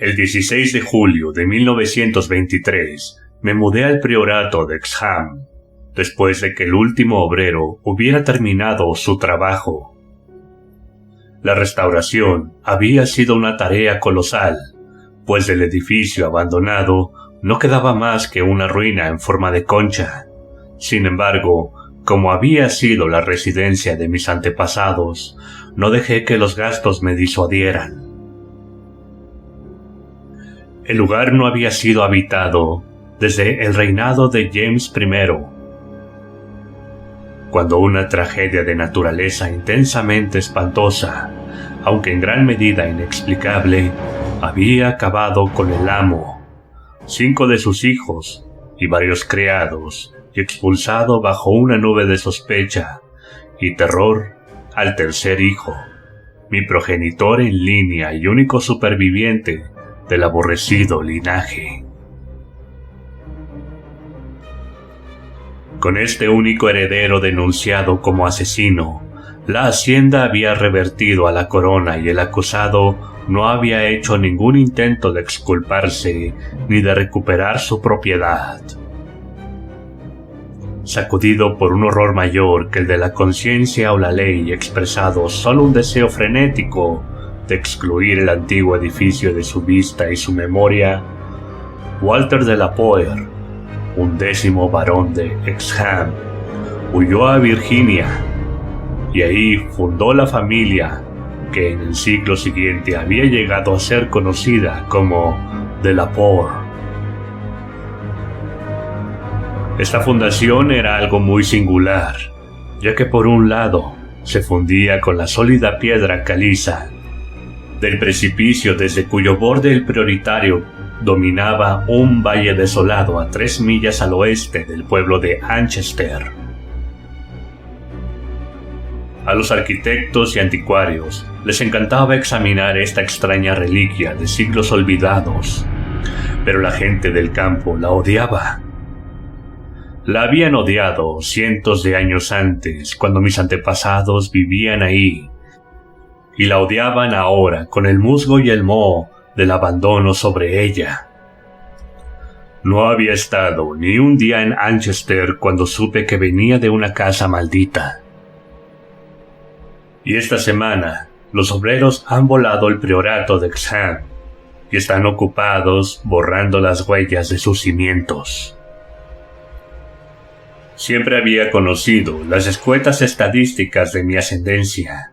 El 16 de julio de 1923 me mudé al priorato de Exham, después de que el último obrero hubiera terminado su trabajo. La restauración había sido una tarea colosal, pues del edificio abandonado no quedaba más que una ruina en forma de concha. Sin embargo, como había sido la residencia de mis antepasados, no dejé que los gastos me disuadieran. El lugar no había sido habitado desde el reinado de James I, cuando una tragedia de naturaleza intensamente espantosa, aunque en gran medida inexplicable, había acabado con el amo, 5 de sus hijos y varios criados, y expulsado bajo una nube de sospecha y terror al tercer hijo, mi progenitor en línea y único superviviente del aborrecido linaje. Con este único heredero denunciado como asesino, la hacienda había revertido a la corona y el acusado no había hecho ningún intento de exculparse ni de recuperar su propiedad. Sacudido por un horror mayor que el de la conciencia o la ley, expresado solo un deseo frenético de excluir el antiguo edificio de su vista y su memoria, Walter de la Poer, 11º barón de Exham, huyó a Virginia y ahí fundó la familia que en el siglo siguiente había llegado a ser conocida como de la Poer. Esta fundación era algo muy singular, ya que por un lado se fundía con la sólida piedra caliza del precipicio desde cuyo borde el prioritario dominaba un valle desolado a 3 millas al oeste del pueblo de Anchester. A los arquitectos y anticuarios les encantaba examinar esta extraña reliquia de siglos olvidados, pero la gente del campo la odiaba. La habían odiado cientos de años antes, cuando mis antepasados vivían ahí, y la odiaban ahora con el musgo y el moho del abandono sobre ella. No había estado ni un día en Anchester cuando supe que venía de una casa maldita. Y esta semana, los obreros han volado el priorato de Exham y están ocupados borrando las huellas de sus cimientos. Siempre había conocido las escuetas estadísticas de mi ascendencia,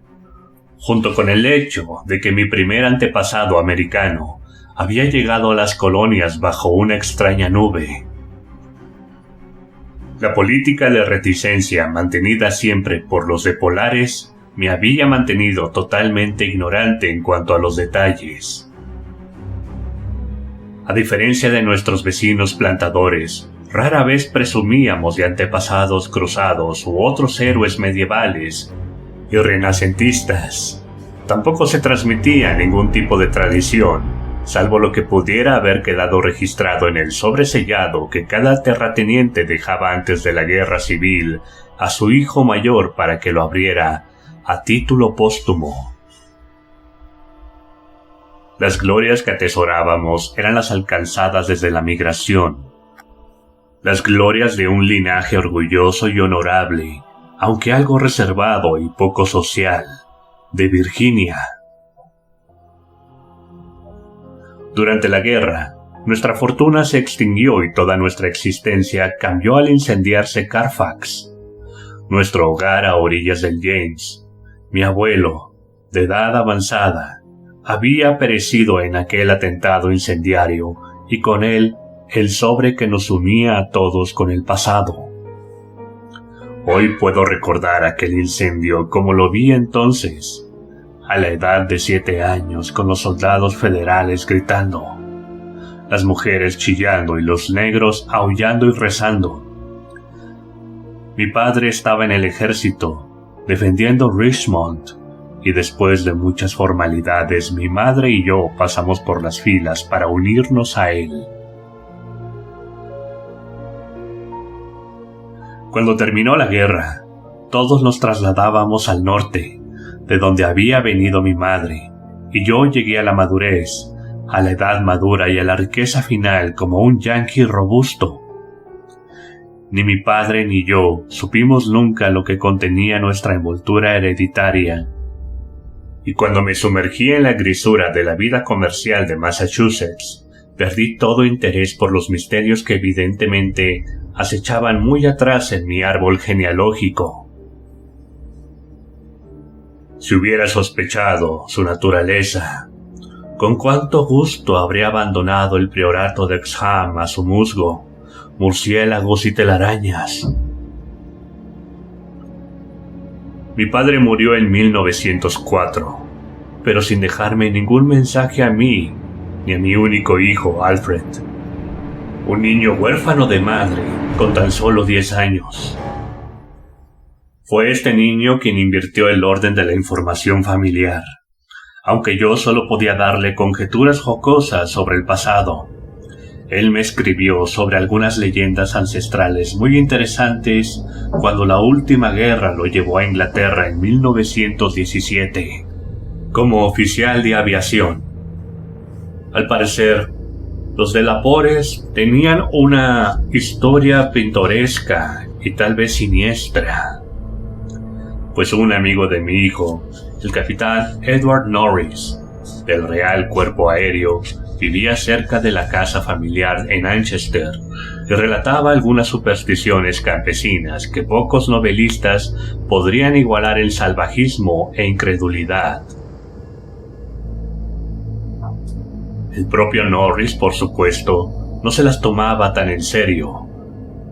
junto con el hecho de que mi primer antepasado americano había llegado a las colonias bajo una extraña nube. La política de reticencia mantenida siempre por los de Polares me había mantenido totalmente ignorante en cuanto a los detalles. A diferencia de nuestros vecinos plantadores, rara vez presumíamos de antepasados cruzados u otros héroes medievales y renacentistas. Tampoco se transmitía ningún tipo de tradición, salvo lo que pudiera haber quedado registrado en el sobresellado que cada terrateniente dejaba antes de la guerra civil a su hijo mayor para que lo abriera a título póstumo. Las glorias que atesorábamos eran las alcanzadas desde la migración, las glorias de un linaje orgulloso y honorable, aunque algo reservado y poco social, de Virginia. Durante la guerra, nuestra fortuna se extinguió y toda nuestra existencia cambió al incendiarse Carfax, nuestro hogar a orillas del James. Mi abuelo, de edad avanzada, había perecido en aquel atentado incendiario y con él el sobre que nos unía a todos con el pasado. Hoy puedo recordar aquel incendio como lo vi entonces, a la edad de 7 años, con los soldados federales gritando, las mujeres chillando y los negros aullando y rezando. Mi padre estaba en el ejército, defendiendo Richmond, y después de muchas formalidades, mi madre y yo pasamos por las filas para unirnos a él. Cuando terminó la guerra, todos nos trasladábamos al norte, de donde había venido mi madre, y yo llegué a la madurez, a la edad madura y a la riqueza final como un yanqui robusto. Ni mi padre ni yo supimos nunca lo que contenía nuestra envoltura hereditaria. Y cuando me sumergí en la grisura de la vida comercial de Massachusetts, perdí todo interés por los misterios que evidentemente acechaban muy atrás en mi árbol genealógico. Si hubiera sospechado su naturaleza, con cuánto gusto habría abandonado el priorato de Exham a su musgo, murciélagos y telarañas. Mi padre murió en 1904, pero sin dejarme ningún mensaje a mí ni a mi único hijo, Alfred, un niño huérfano de madre con tan solo 10 años. Fue este niño quien invirtió el orden de la información familiar, aunque yo solo podía darle conjeturas jocosas sobre el pasado. Él me escribió sobre algunas leyendas ancestrales muy interesantes cuando la última guerra lo llevó a Inglaterra en 1917, como oficial de aviación. Al parecer, los de Lapores tenían una historia pintoresca y tal vez siniestra, pues un amigo de mi hijo, el capitán Edward Norris, del Real Cuerpo Aéreo, vivía cerca de la casa familiar en Manchester y relataba algunas supersticiones campesinas que pocos novelistas podrían igualar en salvajismo e incredulidad. El propio Norris, por supuesto, no se las tomaba tan en serio,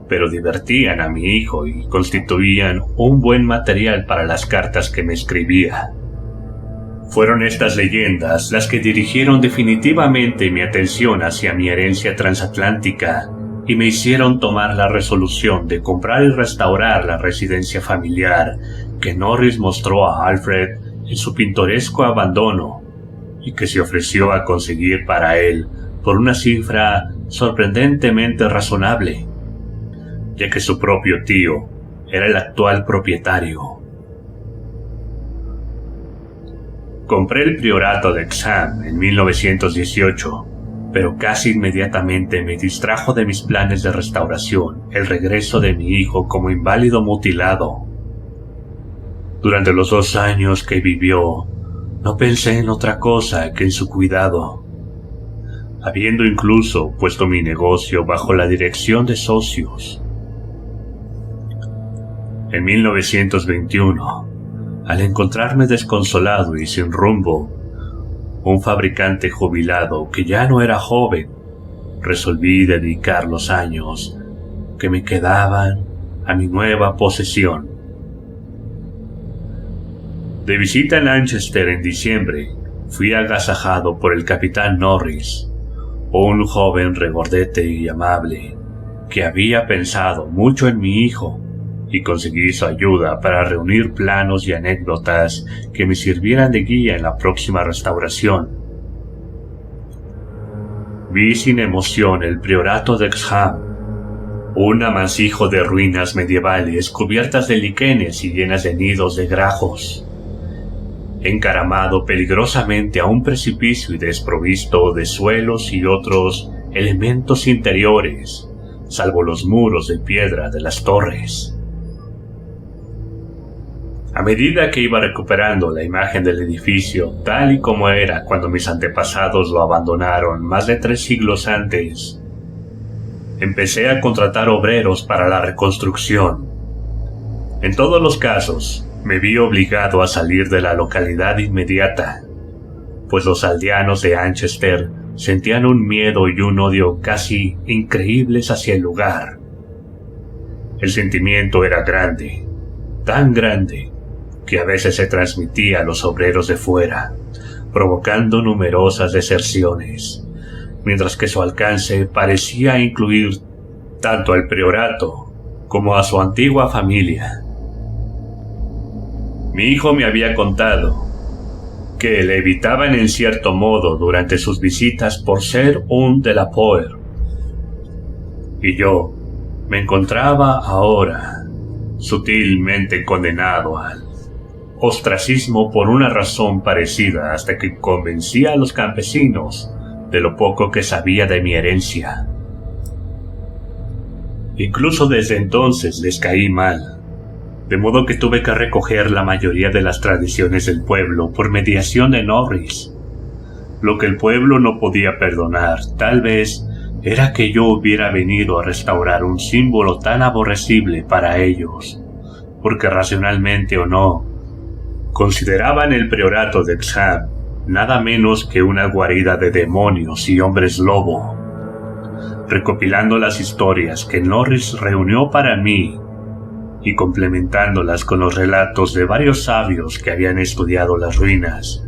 pero divertían a mi hijo y constituían un buen material para las cartas que me escribía. Fueron estas leyendas las que dirigieron definitivamente mi atención hacia mi herencia transatlántica y me hicieron tomar la resolución de comprar y restaurar la residencia familiar que Norris mostró a Alfred en su pintoresco abandono y que se ofreció a conseguir para él por una cifra sorprendentemente razonable, ya que su propio tío era el actual propietario. Compré el priorato de Exham en 1918, pero casi inmediatamente me distrajo de mis planes de restauración el regreso de mi hijo como inválido mutilado. Durante los 2 años que vivió, no pensé en otra cosa que en su cuidado, habiendo incluso puesto mi negocio bajo la dirección de socios. En 1921, al encontrarme desconsolado y sin rumbo, un fabricante jubilado que ya no era joven, resolví dedicar los años que me quedaban a mi nueva posesión. De visita en Manchester en diciembre, fui agasajado por el capitán Norris, un joven regordete y amable, que había pensado mucho en mi hijo, y conseguí su ayuda para reunir planos y anécdotas que me sirvieran de guía en la próxima restauración. Vi sin emoción el priorato de Exham, un amasijo de ruinas medievales cubiertas de líquenes y llenas de nidos de grajos, encaramado peligrosamente a un precipicio y desprovisto de suelos y otros elementos interiores, salvo los muros de piedra de las torres. A medida que iba recuperando la imagen del edificio tal y como era cuando mis antepasados lo abandonaron más de 3 siglos antes, empecé a contratar obreros para la reconstrucción. En todos los casos, me vi obligado a salir de la localidad inmediata, pues los aldeanos de Manchester sentían un miedo y un odio casi increíbles hacia el lugar. El sentimiento era grande, tan grande, que a veces se transmitía a los obreros de fuera, provocando numerosas deserciones, mientras que su alcance parecía incluir tanto al priorato como a su antigua familia. Mi hijo me había contado que le evitaban en cierto modo durante sus visitas por ser un de Lapore, y yo me encontraba ahora sutilmente condenado al ostracismo por una razón parecida hasta que convencía a los campesinos de lo poco que sabía de mi herencia. Incluso desde entonces les caí mal, de modo que tuve que recoger la mayoría de las tradiciones del pueblo por mediación de Norris. Lo que el pueblo no podía perdonar, tal vez, era que yo hubiera venido a restaurar un símbolo tan aborrecible para ellos, porque racionalmente o no, consideraban el priorato de Exham nada menos que una guarida de demonios y hombres lobo. Recopilando las historias que Norris reunió para mí y complementándolas con los relatos de varios sabios que habían estudiado las ruinas,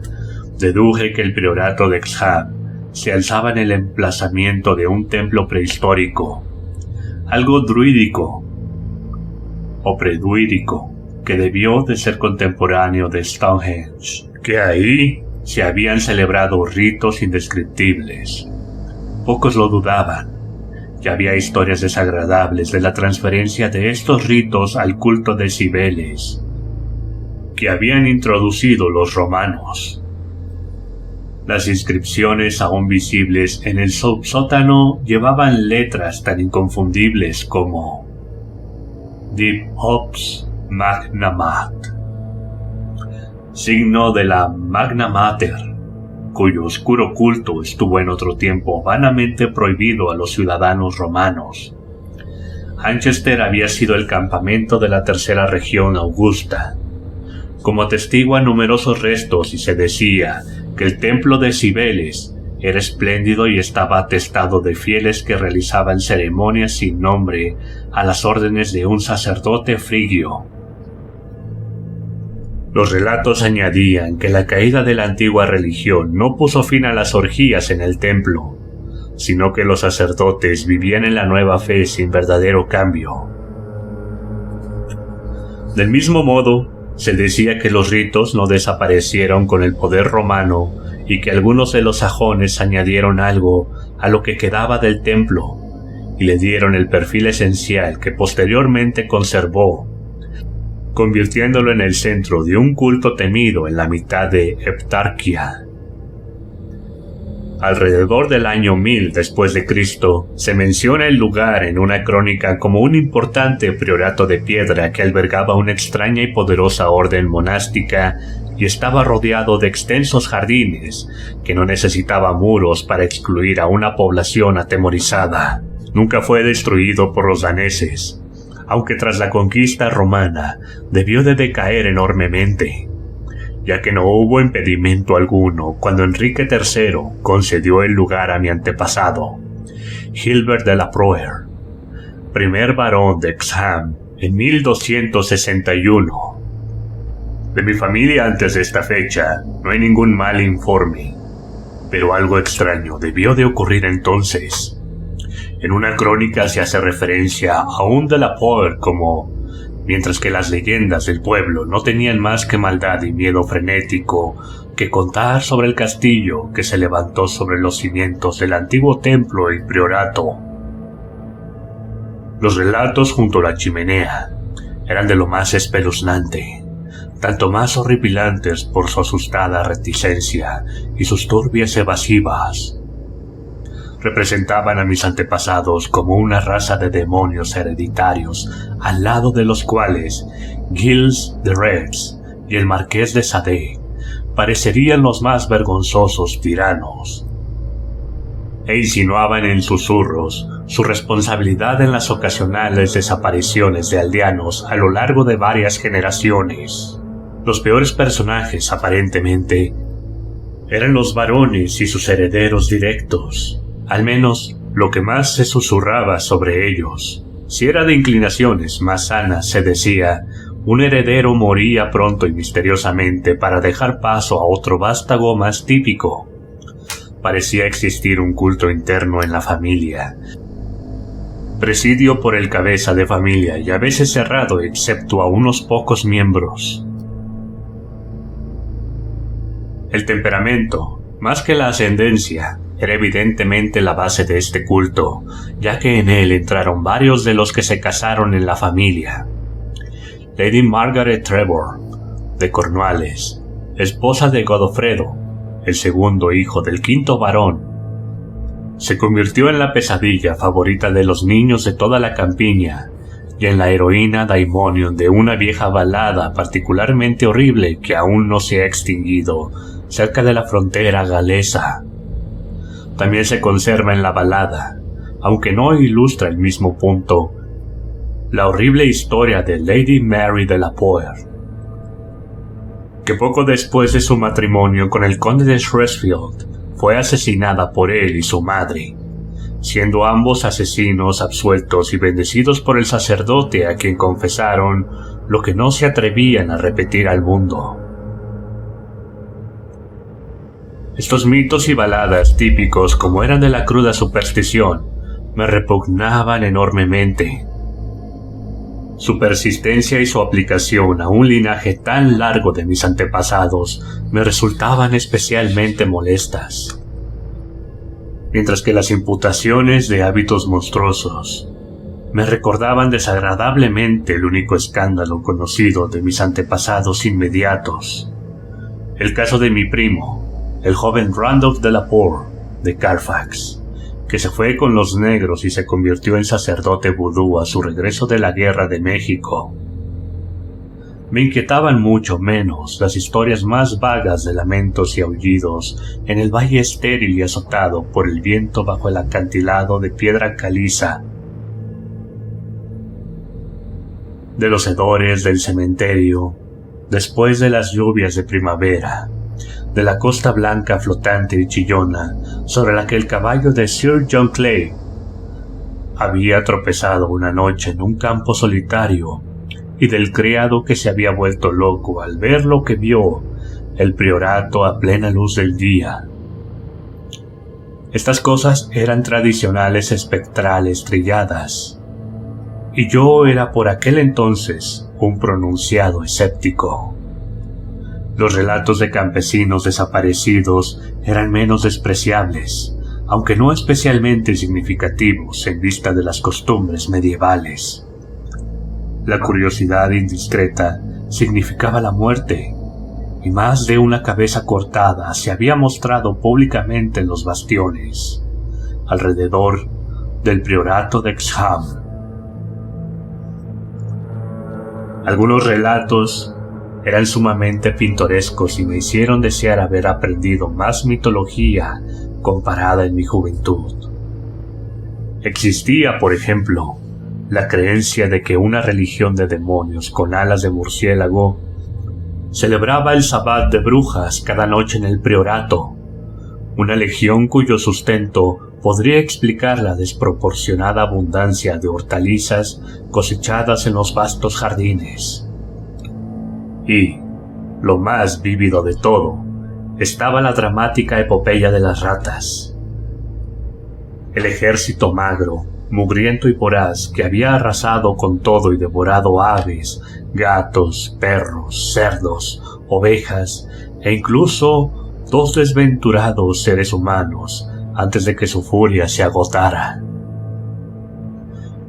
deduje que el priorato de Exham se alzaba en el emplazamiento de un templo prehistórico, algo druídico o predruídico, que debió de ser contemporáneo de Stonehenge, que ahí se habían celebrado ritos indescriptibles. Pocos lo dudaban. Ya había historias desagradables de la transferencia de estos ritos al culto de Cibeles, que habían introducido los romanos. Las inscripciones aún visibles en el subsótano llevaban letras tan inconfundibles como Dip Ops Magna Mat, signo de la Magna Mater, cuyo oscuro culto estuvo en otro tiempo vanamente prohibido a los ciudadanos romanos. Anchester había sido el campamento de la tercera región augusta. Como atestiguan numerosos restos, y se decía que el templo de Cibeles era espléndido y estaba atestado de fieles que realizaban ceremonias sin nombre a las órdenes de un sacerdote frigio. Los relatos añadían que la caída de la antigua religión no puso fin a las orgías en el templo, sino que los sacerdotes vivían en la nueva fe sin verdadero cambio. Del mismo modo, se decía que los ritos no desaparecieron con el poder romano y que algunos de los sajones añadieron algo a lo que quedaba del templo y le dieron el perfil esencial que posteriormente conservó, convirtiéndolo en el centro de un culto temido en la mitad de Heptarquia. Alrededor del año 1000 después de Cristo, se menciona el lugar en una crónica como un importante priorato de piedra que albergaba una extraña y poderosa orden monástica y estaba rodeado de extensos jardines que no necesitaba muros para excluir a una población atemorizada. Nunca fue destruido por los daneses, aunque tras la conquista romana debió de decaer enormemente, ya que no hubo impedimento alguno cuando Enrique III concedió el lugar a mi antepasado, Gilbert de la Proer, primer barón de Exham, en 1261. De mi familia antes de esta fecha no hay ningún mal informe, pero algo extraño debió de ocurrir entonces. En una crónica se hace referencia a un de la Proer como mientras que las leyendas del pueblo no tenían más que maldad y miedo frenético que contar sobre el castillo que se levantó sobre los cimientos del antiguo templo y priorato. Los relatos junto a la chimenea eran de lo más espeluznante, tanto más horripilantes por su asustada reticencia y sus turbias evasivas. Representaban a mis antepasados como una raza de demonios hereditarios, al lado de los cuales Giles de Retz y el Marqués de Sade parecerían los más vergonzosos tiranos, e insinuaban en susurros su responsabilidad en las ocasionales desapariciones de aldeanos a lo largo de varias generaciones. Los peores personajes, aparentemente, eran los varones y sus herederos directos. Al menos, lo que más se susurraba sobre ellos. Si era de inclinaciones más sanas, se decía, un heredero moría pronto y misteriosamente para dejar paso a otro vástago más típico. Parecía existir un culto interno en la familia, presidido por el cabeza de familia y a veces cerrado excepto a unos pocos miembros. El temperamento, más que la ascendencia, era evidentemente la base de este culto, ya que en él entraron varios de los que se casaron en la familia. Lady Margaret Trevor, de Cornualles, esposa de Godofredo, el segundo hijo del quinto barón, se convirtió en la pesadilla favorita de los niños de toda la campiña y en la heroína daimonion de una vieja balada particularmente horrible que aún no se ha extinguido cerca de la frontera galesa. También se conserva en la balada, aunque no ilustra el mismo punto, la horrible historia de Lady Mary de la Poer, que poco después de su matrimonio con el conde de Shrewsbury fue asesinada por él y su madre, siendo ambos asesinos absueltos y bendecidos por el sacerdote a quien confesaron lo que no se atrevían a repetir al mundo. Estos mitos y baladas típicos, como eran de la cruda superstición, me repugnaban enormemente. Su persistencia y su aplicación a un linaje tan largo de mis antepasados me resultaban especialmente molestas, mientras que las imputaciones de hábitos monstruosos me recordaban desagradablemente el único escándalo conocido de mis antepasados inmediatos, el caso de mi primo, el joven Randolph de la Poer de Carfax, que se fue con los negros y se convirtió en sacerdote vudú a su regreso de la Guerra de México. Me inquietaban mucho menos las historias más vagas de lamentos y aullidos en el valle estéril y azotado por el viento bajo el acantilado de piedra caliza, de los hedores del cementerio después de las lluvias de primavera, de la costa blanca flotante y chillona sobre la que el caballo de Sir John Clay había tropezado una noche en un campo solitario, y del criado que se había vuelto loco al ver lo que vio el priorato a plena luz del día. Estas cosas eran tradicionales espectrales trilladas, y yo era por aquel entonces un pronunciado escéptico. Los relatos de campesinos desaparecidos eran menos despreciables, aunque no especialmente significativos en vista de las costumbres medievales. La curiosidad indiscreta significaba la muerte, y más de una cabeza cortada se había mostrado públicamente en los bastiones, alrededor del priorato de Exham. Algunos relatos eran sumamente pintorescos y me hicieron desear haber aprendido más mitología comparada en mi juventud. Existía, por ejemplo, la creencia de que una religión de demonios con alas de murciélago celebraba el sabbat de brujas cada noche en el priorato, una legión cuyo sustento podría explicar la desproporcionada abundancia de hortalizas cosechadas en los vastos jardines. Y, lo más vívido de todo, estaba la dramática epopeya de las ratas. El ejército magro, mugriento y voraz que había arrasado con todo y devorado aves, gatos, perros, cerdos, ovejas e incluso 2 desventurados seres humanos antes de que su furia se agotara.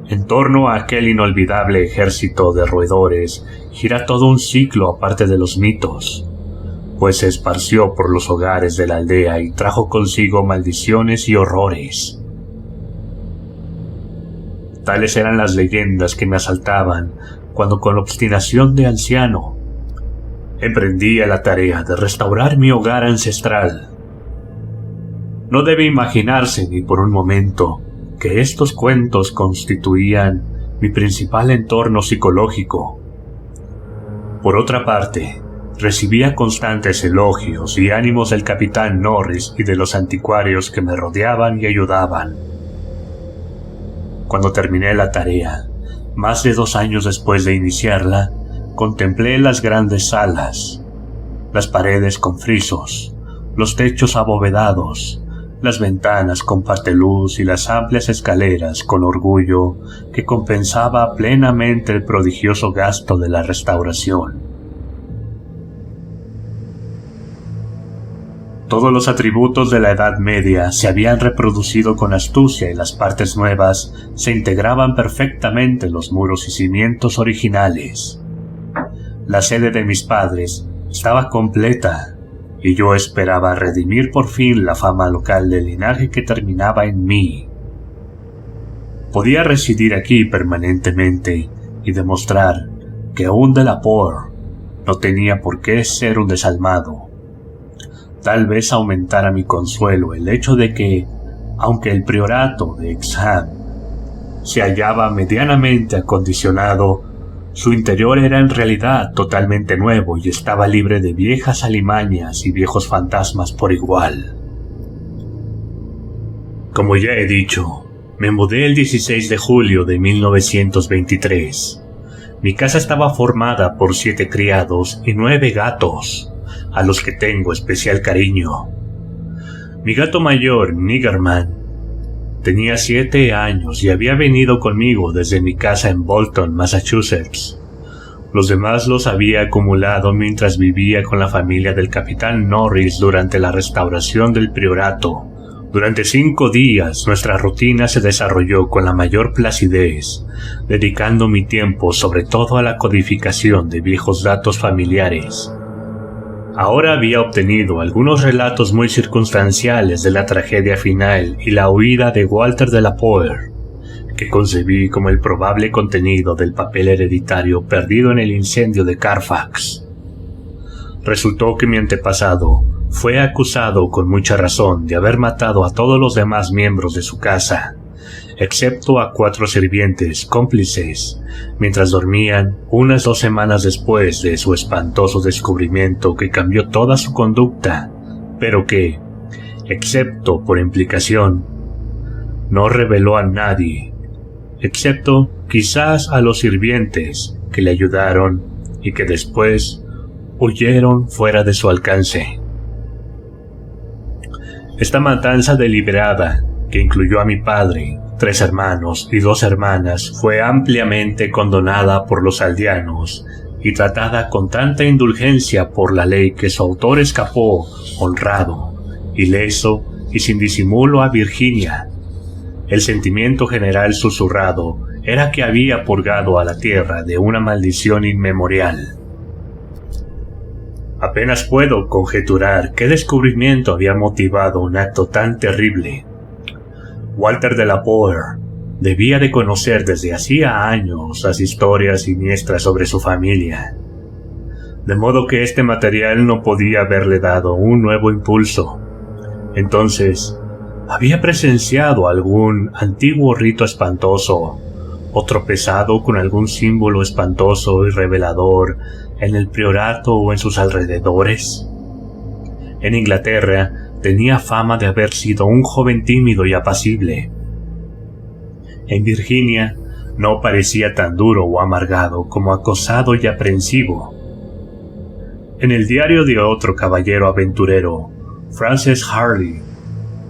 En torno a aquel inolvidable ejército de roedores gira todo un ciclo aparte de los mitos, pues se esparció por los hogares de la aldea y trajo consigo maldiciones y horrores. Tales eran las leyendas que me asaltaban cuando, con obstinación de anciano, emprendía la tarea de restaurar mi hogar ancestral. No debe imaginarse ni por un momento que estos cuentos constituían mi principal entorno psicológico. Por otra parte, recibía constantes elogios y ánimos del capitán Norris y de los anticuarios que me rodeaban y ayudaban. Cuando terminé la tarea, más de 2 años después de iniciarla, contemplé las grandes salas, las paredes con frisos, los techos abovedados, las ventanas con parteluz y las amplias escaleras con orgullo que compensaba plenamente el prodigioso gasto de la restauración. Todos los atributos de la Edad Media se habían reproducido con astucia y las partes nuevas se integraban perfectamente en los muros y cimientos originales. La sede de mis padres estaba completa, y yo esperaba redimir por fin la fama local del linaje que terminaba en mí. Podía residir aquí permanentemente y demostrar que un Delaporte no tenía por qué ser un desalmado. Tal vez aumentara mi consuelo el hecho de que, aunque el priorato de Exham se hallaba medianamente acondicionado, su interior era en realidad totalmente nuevo y estaba libre de viejas alimañas y viejos fantasmas por igual. Como ya he dicho, me mudé el 16 de julio de 1923. Mi casa estaba formada por 7 criados y 9 gatos, a los que tengo especial cariño. Mi gato mayor, Niggerman, tenía 7 años y había venido conmigo desde mi casa en Bolton, Massachusetts. Los demás los había acumulado mientras vivía con la familia del capitán Norris durante la restauración del priorato. Durante 5 días nuestra rutina se desarrolló con la mayor placidez, dedicando mi tiempo sobre todo a la codificación de viejos datos familiares. Ahora había obtenido algunos relatos muy circunstanciales de la tragedia final y la huida de Walter Delaporte, que concebí como el probable contenido del papel hereditario perdido en el incendio de Carfax. Resultó que mi antepasado fue acusado con mucha razón de haber matado a todos los demás miembros de su casa, excepto a 4 sirvientes cómplices, mientras dormían unas 2 semanas después de su espantoso descubrimiento que cambió toda su conducta, pero que, excepto por implicación, no reveló a nadie, excepto quizás a los sirvientes que le ayudaron y que después huyeron fuera de su alcance. Esta matanza deliberada, que incluyó a mi padre, 3 hermanos y 2 hermanas, fue ampliamente condonada por los aldeanos y tratada con tanta indulgencia por la ley que su autor escapó honrado, ileso y sin disimulo a Virginia. El sentimiento general susurrado era que había purgado a la tierra de una maldición inmemorial. Apenas puedo conjeturar qué descubrimiento había motivado un acto tan terrible. Walter Delaporte debía de conocer desde hacía años las historias siniestras sobre su familia, de modo que este material no podía haberle dado un nuevo impulso. Entonces, había presenciado algún antiguo rito espantoso, o tropezado con algún símbolo espantoso y revelador en el priorato o en sus alrededores. En Inglaterra tenía fama de haber sido un joven tímido y apacible. En Virginia no parecía tan duro o amargado como acosado y aprensivo. En el diario de otro caballero aventurero, Francis Harley,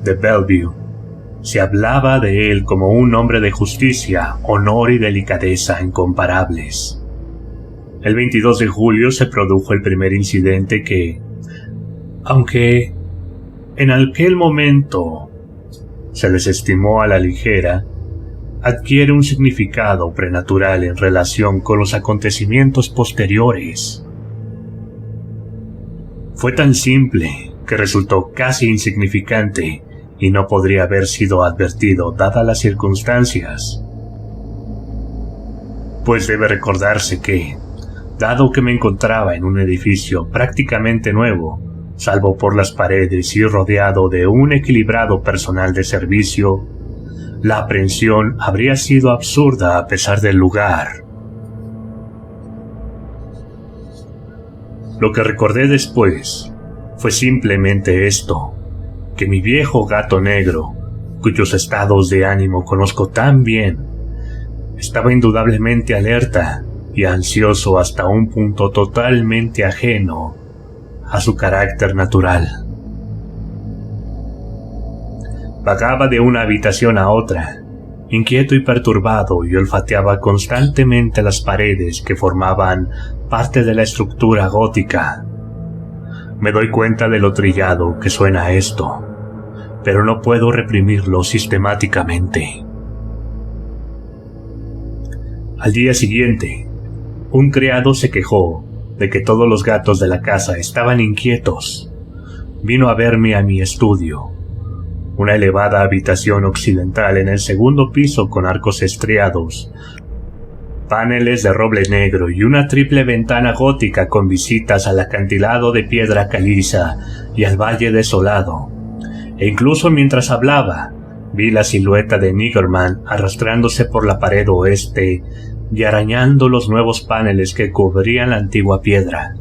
de Bellevue, se hablaba de él como un hombre de justicia, honor y delicadeza incomparables. El 22 de julio se produjo el primer incidente que, aunque en aquel momento se les estimó a la ligera, adquiere un significado prenatural en relación con los acontecimientos posteriores. Fue tan simple que resultó casi insignificante y no podría haber sido advertido dadas las circunstancias. Pues debe recordarse que, dado que me encontraba en un edificio prácticamente nuevo, salvo por las paredes y rodeado de un equilibrado personal de servicio, la aprehensión habría sido absurda a pesar del lugar. Lo que recordé después fue simplemente esto, que mi viejo gato negro, cuyos estados de ánimo conozco tan bien, estaba indudablemente alerta y ansioso hasta un punto totalmente ajeno a su carácter natural. Vagaba de una habitación a otra, inquieto y perturbado, y olfateaba constantemente las paredes que formaban parte de la estructura gótica. Me doy cuenta de lo trillado que suena esto, pero no puedo reprimirlo sistemáticamente. Al día siguiente, un criado se quejó de que todos los gatos de la casa estaban inquietos, vino a verme a mi estudio, una elevada habitación occidental en el segundo piso con arcos estriados, paneles de roble negro y una triple ventana gótica con vistas al acantilado de piedra caliza y al valle desolado. E incluso mientras hablaba, vi la silueta de Niggerman arrastrándose por la pared oeste y arañando los nuevos paneles que cubrían la antigua piedra.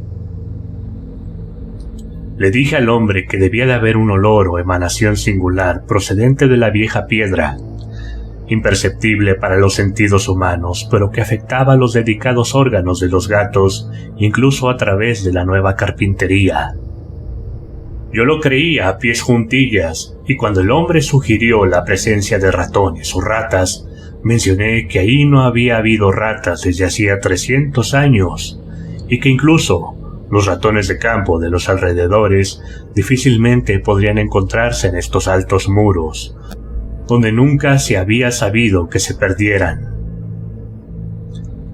Le dije al hombre que debía de haber un olor o emanación singular procedente de la vieja piedra, imperceptible para los sentidos humanos, pero que afectaba los delicados órganos de los gatos, incluso a través de la nueva carpintería. Yo lo creía a pies juntillas, y cuando el hombre sugirió la presencia de ratones o ratas, mencioné que ahí no había habido ratas desde hacía 300 años, y que incluso los ratones de campo de los alrededores difícilmente podrían encontrarse en estos altos muros, donde nunca se había sabido que se perdieran.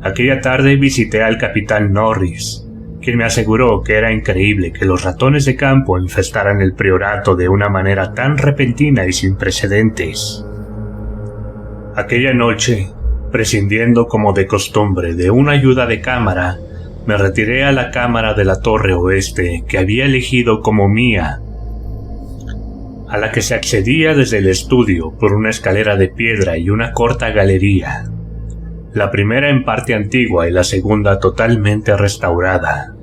Aquella tarde visité al capitán Norris, quien me aseguró que era increíble que los ratones de campo infestaran el priorato de una manera tan repentina y sin precedentes. Aquella noche, prescindiendo como de costumbre de una ayuda de cámara, me retiré a la cámara de la torre oeste que había elegido como mía, a la que se accedía desde el estudio por una escalera de piedra y una corta galería, la primera en parte antigua y la segunda totalmente restaurada.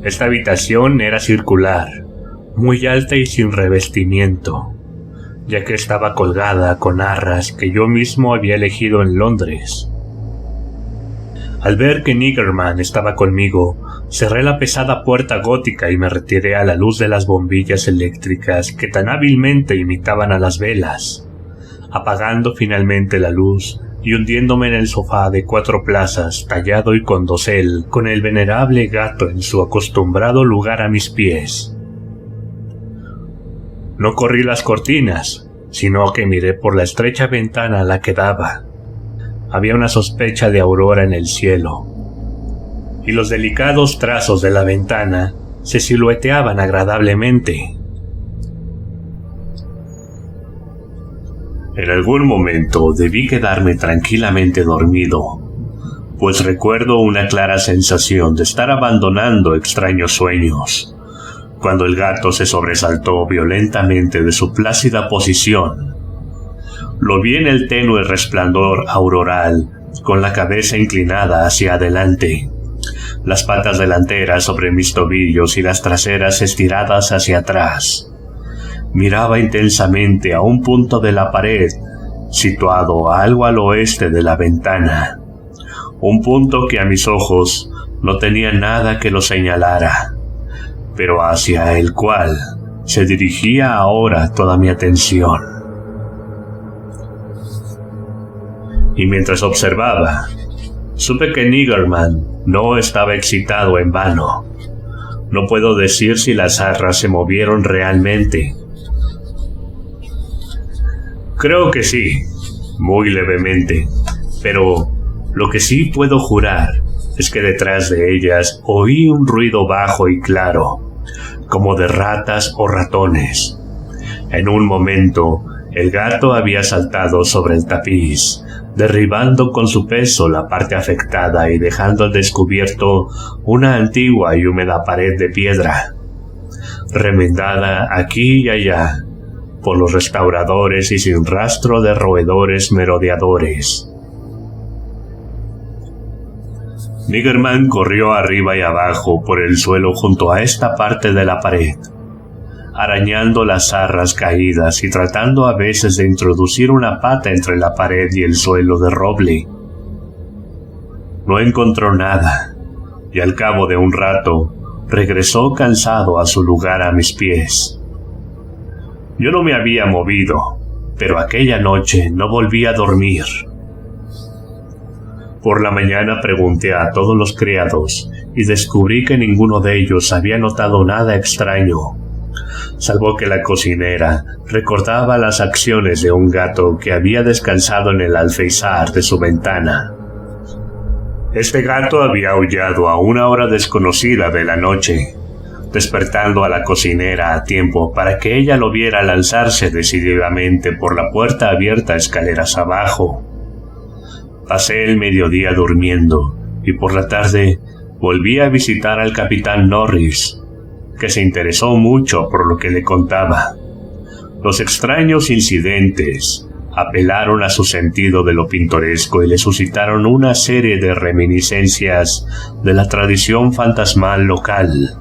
Esta habitación era circular, muy alta y sin revestimiento, ya que estaba colgada con arras que yo mismo había elegido en Londres. Al ver que Niggerman estaba conmigo, cerré la pesada puerta gótica y me retiré a la luz de las bombillas eléctricas que tan hábilmente imitaban a las velas, apagando finalmente la luz y hundiéndome en el sofá de 4 plazas, tallado y con dosel, con el venerable gato en su acostumbrado lugar a mis pies. No corrí las cortinas, sino que miré por la estrecha ventana a la que daba. Había una sospecha de aurora en el cielo, y los delicados trazos de la ventana se silueteaban agradablemente. En algún momento debí quedarme tranquilamente dormido, pues recuerdo una clara sensación de estar abandonando extraños sueños, cuando el gato se sobresaltó violentamente de su plácida posición. Lo vi en el tenue resplandor auroral, con la cabeza inclinada hacia adelante, las patas delanteras sobre mis tobillos y las traseras estiradas hacia atrás. Miraba intensamente a un punto de la pared, situado algo al oeste de la ventana, un punto que a mis ojos no tenía nada que lo señalara, pero hacia el cual se dirigía ahora toda mi atención. Y mientras observaba, supe que Niggerman no estaba excitado en vano. No puedo decir si las arras se movieron realmente. Creo que sí, muy levemente, pero lo que sí puedo jurar es que detrás de ellas oí un ruido bajo y claro, como de ratas o ratones. En un momento, el gato había saltado sobre el tapiz, derribando con su peso la parte afectada y dejando al descubierto una antigua y húmeda pared de piedra, remendada aquí y allá por los restauradores y sin rastro de roedores merodeadores. Niggerman corrió arriba y abajo por el suelo junto a esta parte de la pared, arañando las arras caídas y tratando a veces de introducir una pata entre la pared y el suelo de roble. No encontró nada, y al cabo de un rato regresó cansado a su lugar a mis pies. Yo no me había movido, pero aquella noche no volví a dormir. Por la mañana pregunté a todos los criados y descubrí que ninguno de ellos había notado nada extraño, salvo que la cocinera recordaba las acciones de un gato que había descansado en el alféizar de su ventana. Este gato había aullado a una hora desconocida de la noche, despertando a la cocinera a tiempo para que ella lo viera lanzarse decididamente por la puerta abierta escaleras abajo. Pasé el mediodía durmiendo y por la tarde volví a visitar al capitán Norris, que se interesó mucho por lo que le contaba. Los extraños incidentes apelaron a su sentido de lo pintoresco y le suscitaron una serie de reminiscencias de la tradición fantasmal local.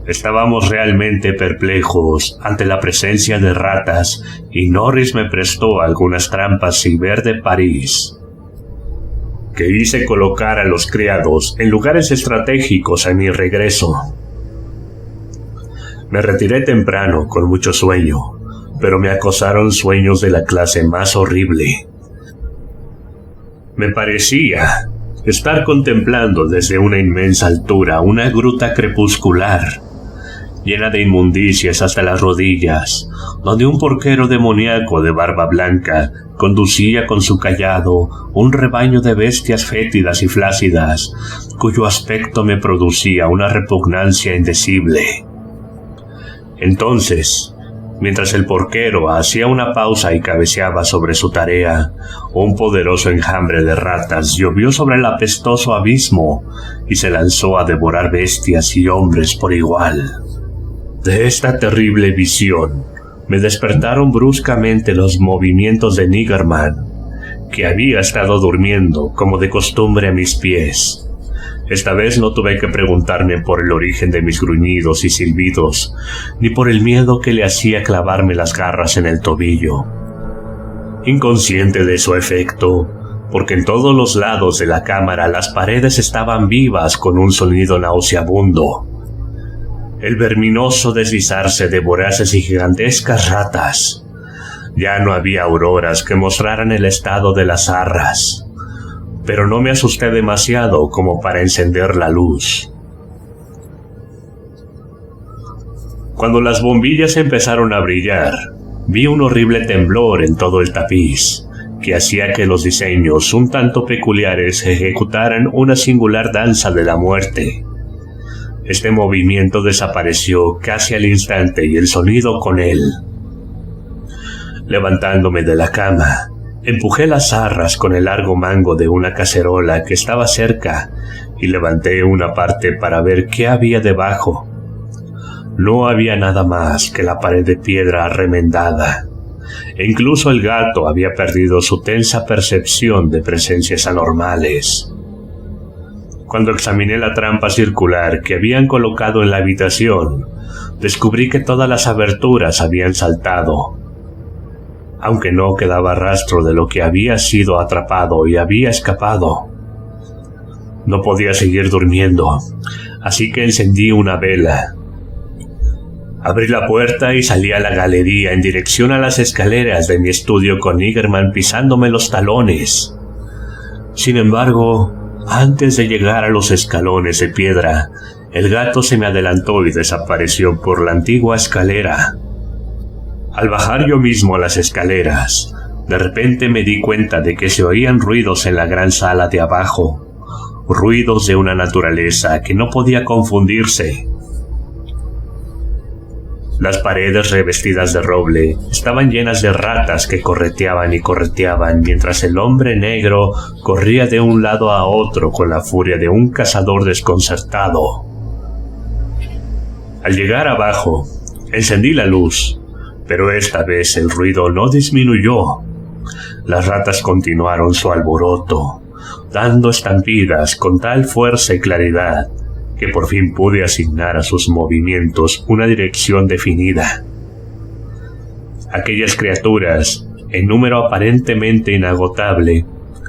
Estábamos realmente perplejos ante la presencia de ratas y Norris me prestó algunas trampas Cyber de París, que hice colocar a los criados en lugares estratégicos a mi regreso. Me retiré temprano con mucho sueño, pero me acosaron sueños de la clase más horrible. Me parecía estar contemplando desde una inmensa altura una gruta crepuscular, llena de inmundicias hasta las rodillas, donde un porquero demoníaco de barba blanca conducía con su cayado un rebaño de bestias fétidas y flácidas, cuyo aspecto me producía una repugnancia indecible. Entonces, mientras el porquero hacía una pausa y cabeceaba sobre su tarea, un poderoso enjambre de ratas llovió sobre el apestoso abismo y se lanzó a devorar bestias y hombres por igual. De esta terrible visión me despertaron bruscamente los movimientos de Niggerman, que había estado durmiendo como de costumbre a mis pies. Esta vez no tuve que preguntarme por el origen de mis gruñidos y silbidos, ni por el miedo que le hacía clavarme las garras en el tobillo. Inconsciente de su efecto, porque en todos los lados de la cámara las paredes estaban vivas con un sonido nauseabundo. El verminoso deslizarse de voraces y gigantescas ratas. Ya no había auroras que mostraran el estado de las arras, pero no me asusté demasiado como para encender la luz. Cuando las bombillas empezaron a brillar, vi un horrible temblor en todo el tapiz, que hacía que los diseños un tanto peculiares ejecutaran una singular danza de la muerte. Este movimiento desapareció casi al instante y el sonido con él. Levantándome de la cama, empujé las arras con el largo mango de una cacerola que estaba cerca y levanté una parte para ver qué había debajo. No había nada más que la pared de piedra remendada. E incluso el gato había perdido su tensa percepción de presencias anormales. Cuando examiné la trampa circular que habían colocado en la habitación, descubrí que todas las aberturas habían saltado, aunque no quedaba rastro de lo que había sido atrapado y había escapado. No podía seguir durmiendo, así que encendí una vela. Abrí la puerta y salí a la galería en dirección a las escaleras de mi estudio con Niggerman pisándome los talones. Sin embargo, antes de llegar a los escalones de piedra, el gato se me adelantó y desapareció por la antigua escalera. Al bajar yo mismo las escaleras, de repente me di cuenta de que se oían ruidos en la gran sala de abajo, ruidos de una naturaleza que no podía confundirse. Las paredes revestidas de roble estaban llenas de ratas que correteaban y correteaban mientras el hombre negro corría de un lado a otro con la furia de un cazador desconcertado. Al llegar abajo, encendí la luz, pero esta vez el ruido no disminuyó. Las ratas continuaron su alboroto, dando estampidas con tal fuerza y claridad que por fin pude asignar a sus movimientos una dirección definida. Aquellas criaturas, en número aparentemente inagotable,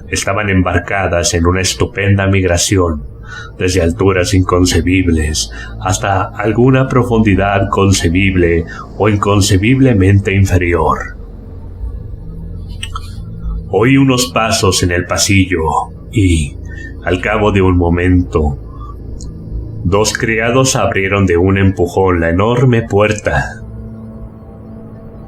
estaban embarcadas en una estupenda migración, desde alturas inconcebibles hasta alguna profundidad concebible o inconcebiblemente inferior. Oí unos pasos en el pasillo y, al cabo de un momento, dos criados abrieron de un empujón la enorme puerta.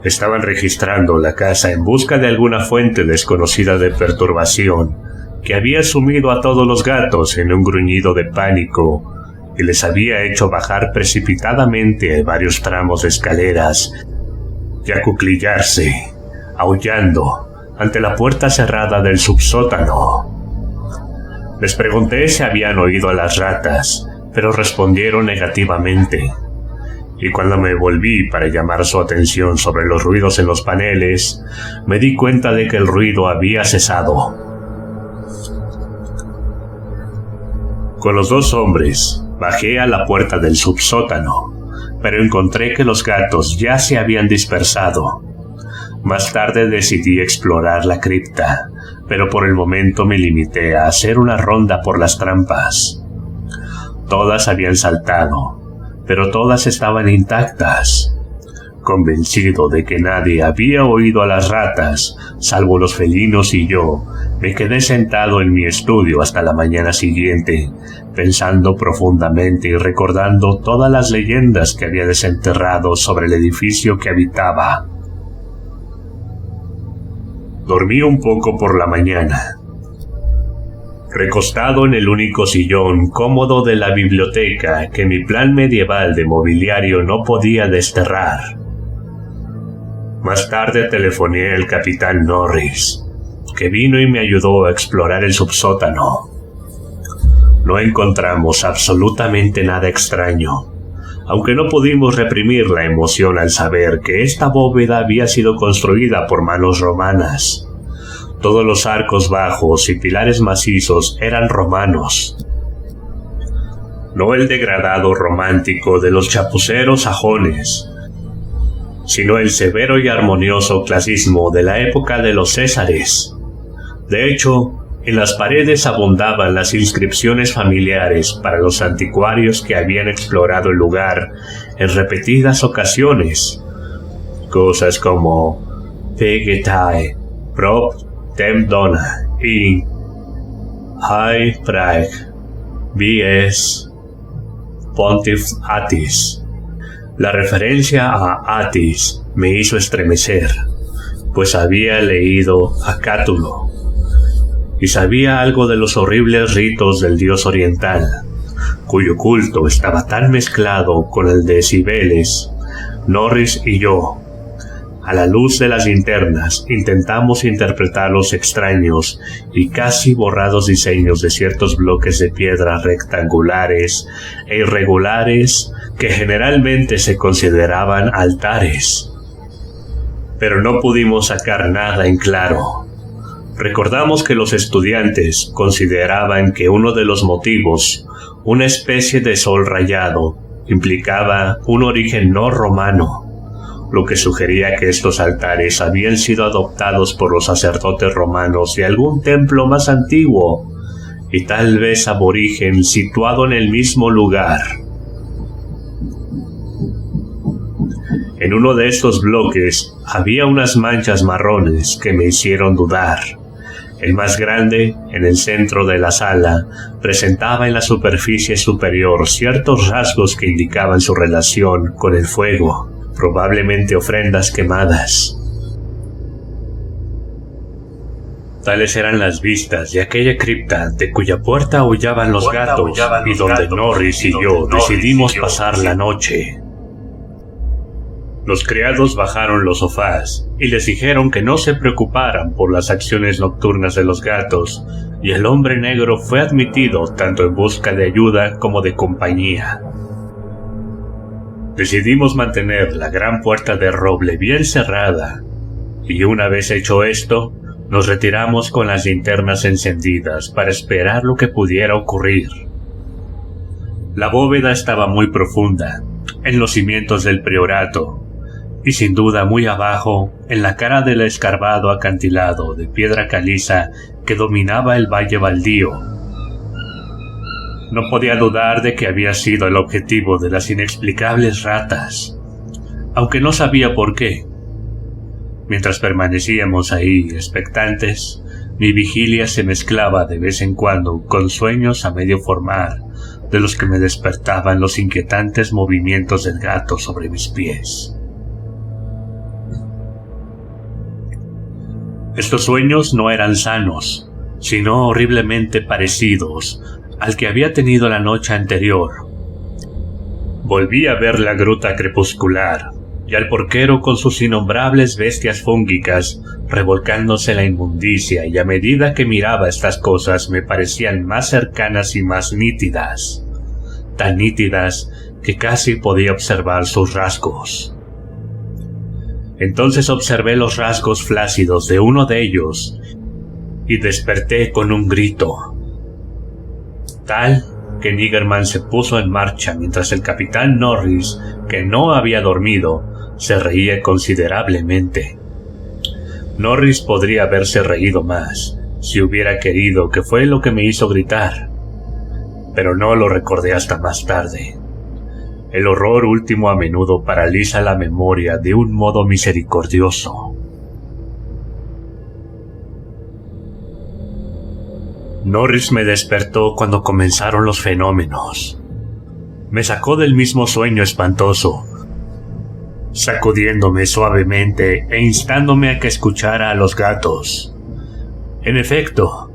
Estaban registrando la casa en busca de alguna fuente desconocida de perturbación que había sumido a todos los gatos en un gruñido de pánico y les había hecho bajar precipitadamente varios tramos de escaleras y acuclillarse, aullando, ante la puerta cerrada del subsótano. Les pregunté si habían oído a las ratas, pero respondieron negativamente. Y cuando me volví para llamar su atención sobre los ruidos en los paneles, me di cuenta de que el ruido había cesado. Con los dos hombres, bajé a la puerta del subsótano, pero encontré que los gatos ya se habían dispersado. Más tarde decidí explorar la cripta, pero por el momento me limité a hacer una ronda por las trampas. Todas habían saltado, pero todas estaban intactas. Convencido de que nadie había oído a las ratas, salvo los felinos y yo, me quedé sentado en mi estudio hasta la mañana siguiente, pensando profundamente y recordando todas las leyendas que había desenterrado sobre el edificio que habitaba. Dormí un poco por la mañana, recostado en el único sillón cómodo de la biblioteca que mi plan medieval de mobiliario no podía desterrar. Más tarde telefoné al capitán Norris, que vino y me ayudó a explorar el subsótano. No encontramos absolutamente nada extraño, aunque no pudimos reprimir la emoción al saber que esta bóveda había sido construida por manos romanas. Todos los arcos bajos y pilares macizos eran romanos. No el degradado romántico de los chapuceros sajones, sino el severo y armonioso clasismo de la época de los Césares. De hecho, en las paredes abundaban las inscripciones familiares para los anticuarios que habían explorado el lugar en repetidas ocasiones. Cosas como Vegetae, Prop Tem Dona y High Prague, B.S. Pontif Atis. La referencia a Atis me hizo estremecer, pues había leído a Cátulo y sabía algo de los horribles ritos del dios oriental, cuyo culto estaba tan mezclado con el de Cibeles. Norris y yo, a la luz de las linternas, intentamos interpretar los extraños y casi borrados diseños de ciertos bloques de piedra rectangulares e irregulares que generalmente se consideraban altares. Pero no pudimos sacar nada en claro. Recordamos que los estudiantes consideraban que uno de los motivos, una especie de sol rayado, implicaba un origen no romano, lo que sugería que estos altares habían sido adoptados por los sacerdotes romanos de algún templo más antiguo, y tal vez aborigen situado en el mismo lugar. En uno de estos bloques había unas manchas marrones que me hicieron dudar. El más grande, en el centro de la sala, presentaba en la superficie superior ciertos rasgos que indicaban su relación con el fuego, probablemente ofrendas quemadas. Tales eran las vistas de aquella cripta de cuya puerta aullaban los gatos y donde Norris y yo decidimos pasar la noche. Los criados bajaron los sofás y les dijeron que no se preocuparan por las acciones nocturnas de los gatos, y el hombre negro fue admitido tanto en busca de ayuda como de compañía. Decidimos mantener la gran puerta de roble bien cerrada, y una vez hecho esto, nos retiramos con las linternas encendidas para esperar lo que pudiera ocurrir. La bóveda estaba muy profunda, en los cimientos del priorato, y sin duda muy abajo, en la cara del escarbado acantilado de piedra caliza que dominaba el valle baldío. No podía dudar de que había sido el objetivo de las inexplicables ratas, aunque no sabía por qué. Mientras permanecíamos ahí, expectantes, mi vigilia se mezclaba de vez en cuando con sueños a medio formar, de los que me despertaban los inquietantes movimientos del gato sobre mis pies. Estos sueños no eran sanos, sino horriblemente parecidos al que había tenido la noche anterior, Volví a ver la gruta crepuscular y al porquero con sus innombrables bestias fúngicas revolcándose en la inmundicia, y a medida que miraba estas cosas me parecían más cercanas y más nítidas, tan nítidas que casi podía observar sus rasgos. Entonces observé los rasgos flácidos de uno de ellos y desperté con un grito, tal que Niggerman se puso en marcha mientras el capitán Norris, que no había dormido, se reía considerablemente. Norris podría haberse reído más, si hubiera querido, que fue lo que me hizo gritar, pero no lo recordé hasta más tarde. El horror último a menudo paraliza la memoria de un modo misericordioso. Norris me despertó cuando comenzaron los fenómenos. Me sacó del mismo sueño espantoso, sacudiéndome suavemente e instándome a que escuchara a los gatos. En efecto,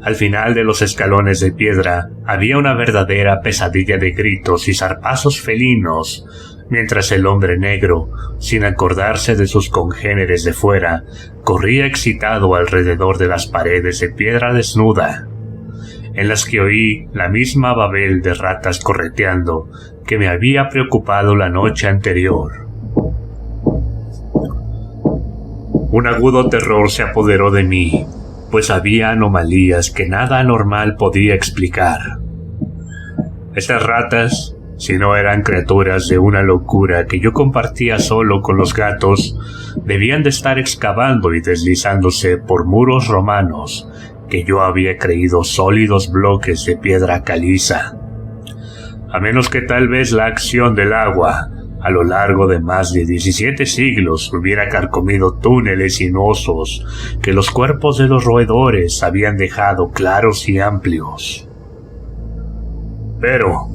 al final de los escalones de piedra había una verdadera pesadilla de gritos y zarpazos felinos, mientras el hombre negro, sin acordarse de sus congéneres de fuera, corría excitado alrededor de las paredes de piedra desnuda, en las que oí la misma babel de ratas correteando que me había preocupado la noche anterior. Un agudo terror se apoderó de mí, pues había anomalías que nada anormal podía explicar. Estas ratas, si no eran criaturas de una locura que yo compartía solo con los gatos, debían de estar excavando y deslizándose por muros romanos que yo había creído sólidos bloques de piedra caliza. A menos que tal vez la acción del agua, a lo largo de más de 17 siglos, hubiera carcomido túneles sinuosos que los cuerpos de los roedores habían dejado claros y amplios. Pero,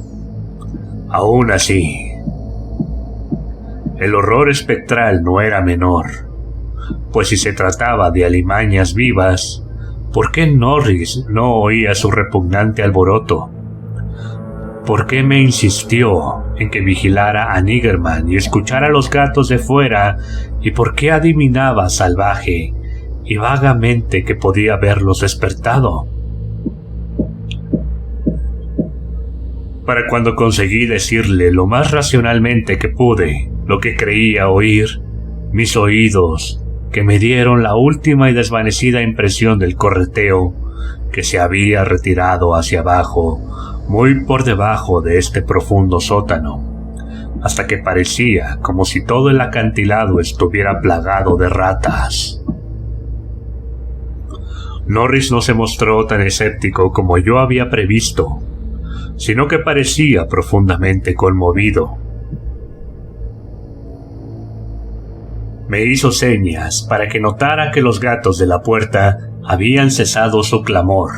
aún así, el horror espectral no era menor, pues si se trataba de alimañas vivas, ¿por qué Norris no oía su repugnante alboroto? ¿Por qué me insistió en que vigilara a Niggerman y escuchara a los gatos de fuera? ¿Y por qué adivinaba salvaje y vagamente que podía haberlos despertado? Para cuando conseguí decirle lo más racionalmente que pude lo que creía oír, mis oídos, que me dieron la última y desvanecida impresión del correteo, que se había retirado hacia abajo, muy por debajo de este profundo sótano, hasta que parecía como si todo el acantilado estuviera plagado de ratas. Norris no se mostró tan escéptico como yo había previsto, sino que parecía profundamente conmovido. Me hizo señas para que notara que los gatos de la puerta habían cesado su clamor,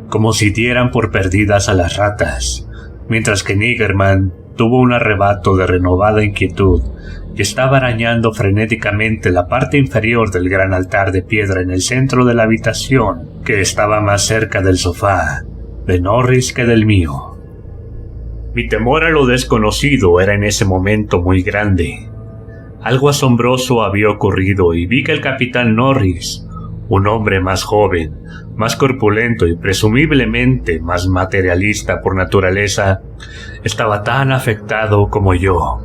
como si dieran por perdidas a las ratas, mientras que Niggerman tuvo un arrebato de renovada inquietud y estaba arañando frenéticamente la parte inferior del gran altar de piedra en el centro de la habitación, que estaba más cerca del sofá de Norris que del mío. Mi temor a lo desconocido era en ese momento muy grande. Algo asombroso había ocurrido y vi que el capitán Norris, un hombre más joven, más corpulento y presumiblemente más materialista por naturaleza, estaba tan afectado como yo,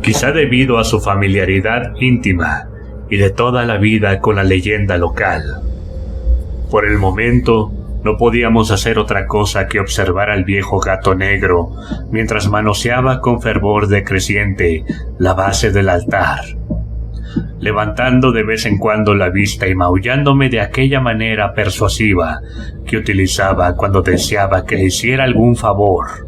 quizá debido a su familiaridad íntima y de toda la vida con la leyenda local. Por el momento, no podíamos hacer otra cosa que observar al viejo gato negro mientras manoseaba con fervor decreciente la base del altar, levantando de vez en cuando la vista y maullándome de aquella manera persuasiva que utilizaba cuando deseaba que le hiciera algún favor.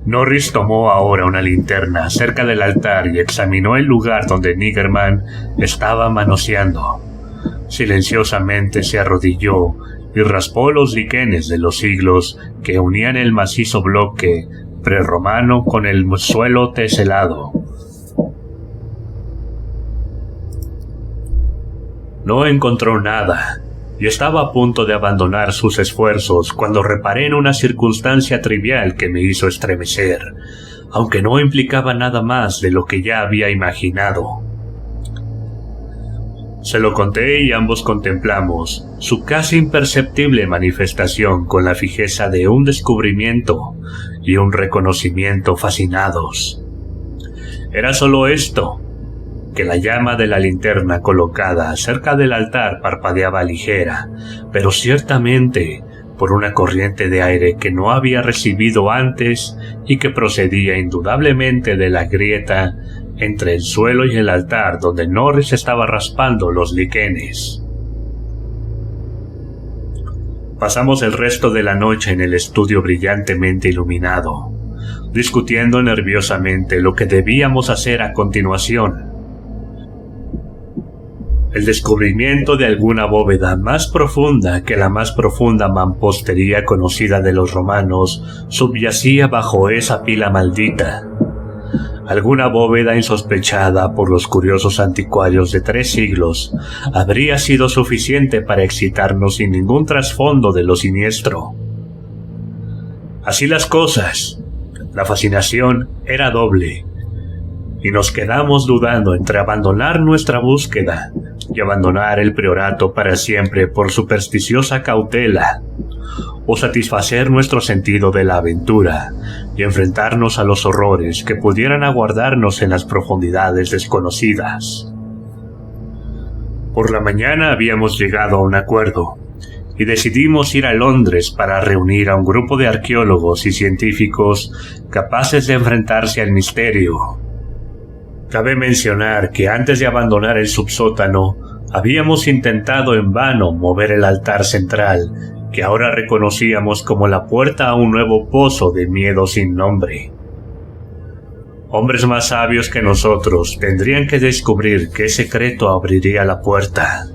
Norris tomó ahora una linterna cerca del altar y examinó el lugar donde Niggerman estaba manoseando. Silenciosamente se arrodilló y raspó los liquenes de los siglos que unían el macizo bloque prerromano con el suelo teselado. No encontró nada, y estaba a punto de abandonar sus esfuerzos cuando reparé en una circunstancia trivial que me hizo estremecer, aunque no implicaba nada más de lo que ya había imaginado. Se lo conté y ambos contemplamos su casi imperceptible manifestación con la fijeza de un descubrimiento y un reconocimiento fascinados. Era solo esto, que la llama de la linterna colocada cerca del altar parpadeaba ligera, pero ciertamente por una corriente de aire que no había recibido antes y que procedía indudablemente de la grieta entre el suelo y el altar donde Norris estaba raspando los liquenes. Pasamos el resto de la noche en el estudio brillantemente iluminado, discutiendo nerviosamente lo que debíamos hacer a continuación. El descubrimiento de alguna bóveda más profunda que la más profunda mampostería conocida de los romanos subyacía bajo esa pila maldita. Alguna bóveda insospechada por los curiosos anticuarios de 3 siglos habría sido suficiente para excitarnos sin ningún trasfondo de lo siniestro. Así las cosas, la fascinación era doble, y nos quedamos dudando entre abandonar nuestra búsqueda y abandonar el priorato para siempre por supersticiosa cautela, o satisfacer nuestro sentido de la aventura y enfrentarnos a los horrores que pudieran aguardarnos en las profundidades desconocidas. Por la mañana habíamos llegado a un acuerdo y decidimos ir a Londres para reunir a un grupo de arqueólogos y científicos capaces de enfrentarse al misterio. Cabe mencionar que antes de abandonar el subsótano, habíamos intentado en vano mover el altar central, que ahora reconocíamos como la puerta a un nuevo pozo de miedo sin nombre. Hombres más sabios que nosotros tendrían que descubrir qué secreto abriría la puerta.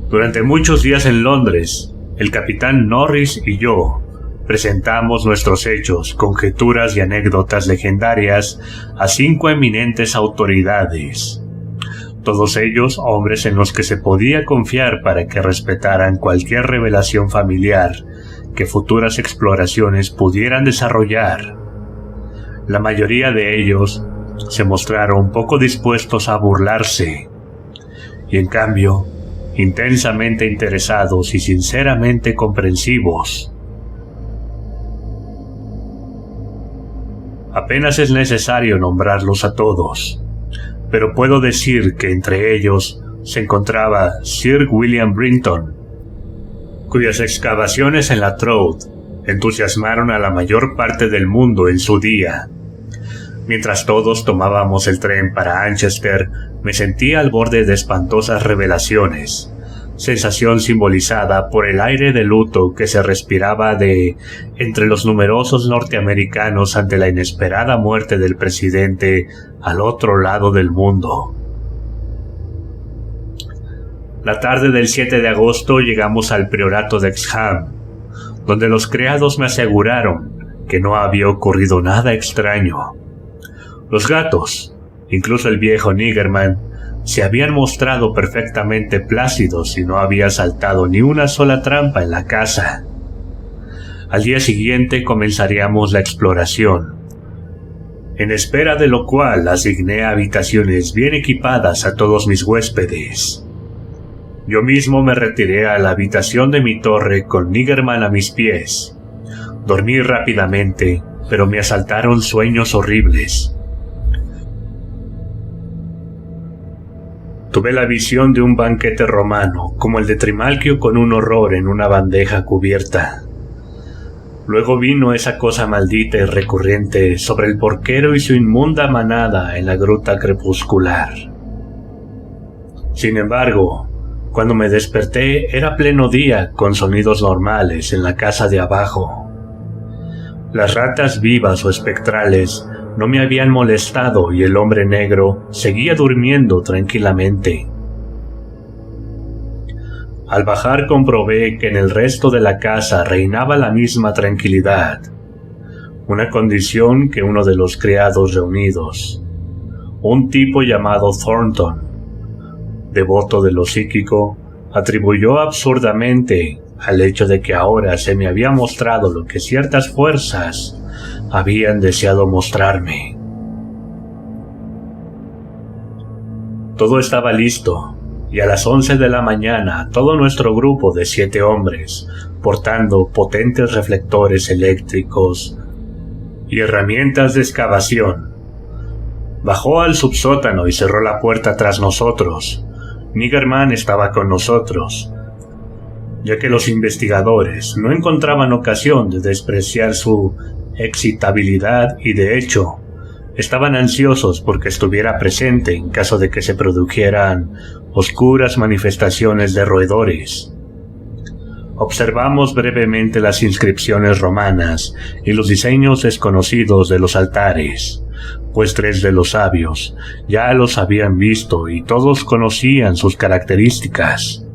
Durante muchos días en Londres, el capitán Norris y yo presentamos nuestros hechos, conjeturas y anécdotas legendarias a 5 eminentes autoridades. Todos ellos hombres en los que se podía confiar para que respetaran cualquier revelación familiar que futuras exploraciones pudieran desarrollar. La mayoría de ellos se mostraron poco dispuestos a burlarse, y en cambio, intensamente interesados y sinceramente comprensivos. Apenas es necesario nombrarlos a todos, pero puedo decir que entre ellos se encontraba Sir William Brinton, cuyas excavaciones en la Troad entusiasmaron a la mayor parte del mundo en su día. Mientras todos tomábamos el tren para Manchester, me sentía al borde de espantosas revelaciones, sensación simbolizada por el aire de luto que se respiraba entre los numerosos norteamericanos ante la inesperada muerte del presidente al otro lado del mundo. La tarde del 7 de agosto llegamos al priorato de Hexham, donde los criados me aseguraron que no había ocurrido nada extraño. Los gatos, incluso el viejo Niggerman, se habían mostrado perfectamente plácidos y no había saltado ni una sola trampa en la casa. Al día siguiente comenzaríamos la exploración, en espera de lo cual asigné habitaciones bien equipadas a todos mis huéspedes. Yo mismo me retiré a la habitación de mi torre con Niggerman a mis pies. Dormí rápidamente, pero me asaltaron sueños horribles. Tuve la visión de un banquete romano, como el de Trimalchio con un horror en una bandeja cubierta. Luego vino esa cosa maldita y recurrente sobre el porquero y su inmunda manada en la gruta crepuscular. Sin embargo, cuando me desperté era pleno día con sonidos normales en la casa de abajo. Las ratas vivas o espectrales no me habían molestado y el hombre negro seguía durmiendo tranquilamente. Al bajar comprobé que en el resto de la casa reinaba la misma tranquilidad, una condición que uno de los criados reunidos, un tipo llamado Thornton, devoto de lo psíquico, atribuyó absurdamente al hecho de que ahora se me había mostrado lo que ciertas fuerzas habían deseado mostrarme. Todo estaba listo, y a las 11 de la mañana todo nuestro grupo de 7 hombres, portando potentes reflectores eléctricos y herramientas de excavación, bajó al subsótano y cerró la puerta tras nosotros. Niggerman estaba con nosotros, ya que los investigadores no encontraban ocasión de despreciar su excitabilidad y, de hecho, estaban ansiosos porque estuviera presente en caso de que se produjeran oscuras manifestaciones de roedores. Observamos brevemente las inscripciones romanas y los diseños desconocidos de los altares, pues 3 de los sabios ya los habían visto y todos conocían sus características.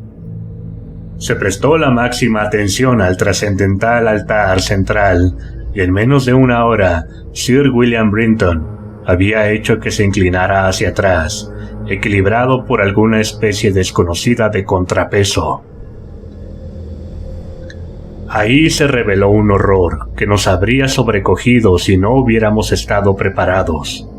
Se prestó la máxima atención al trascendental altar central y en menos de una hora Sir William Brinton había hecho que se inclinara hacia atrás, equilibrado por alguna especie desconocida de contrapeso. Ahí se reveló un horror que nos habría sobrecogido si no hubiéramos estado preparados.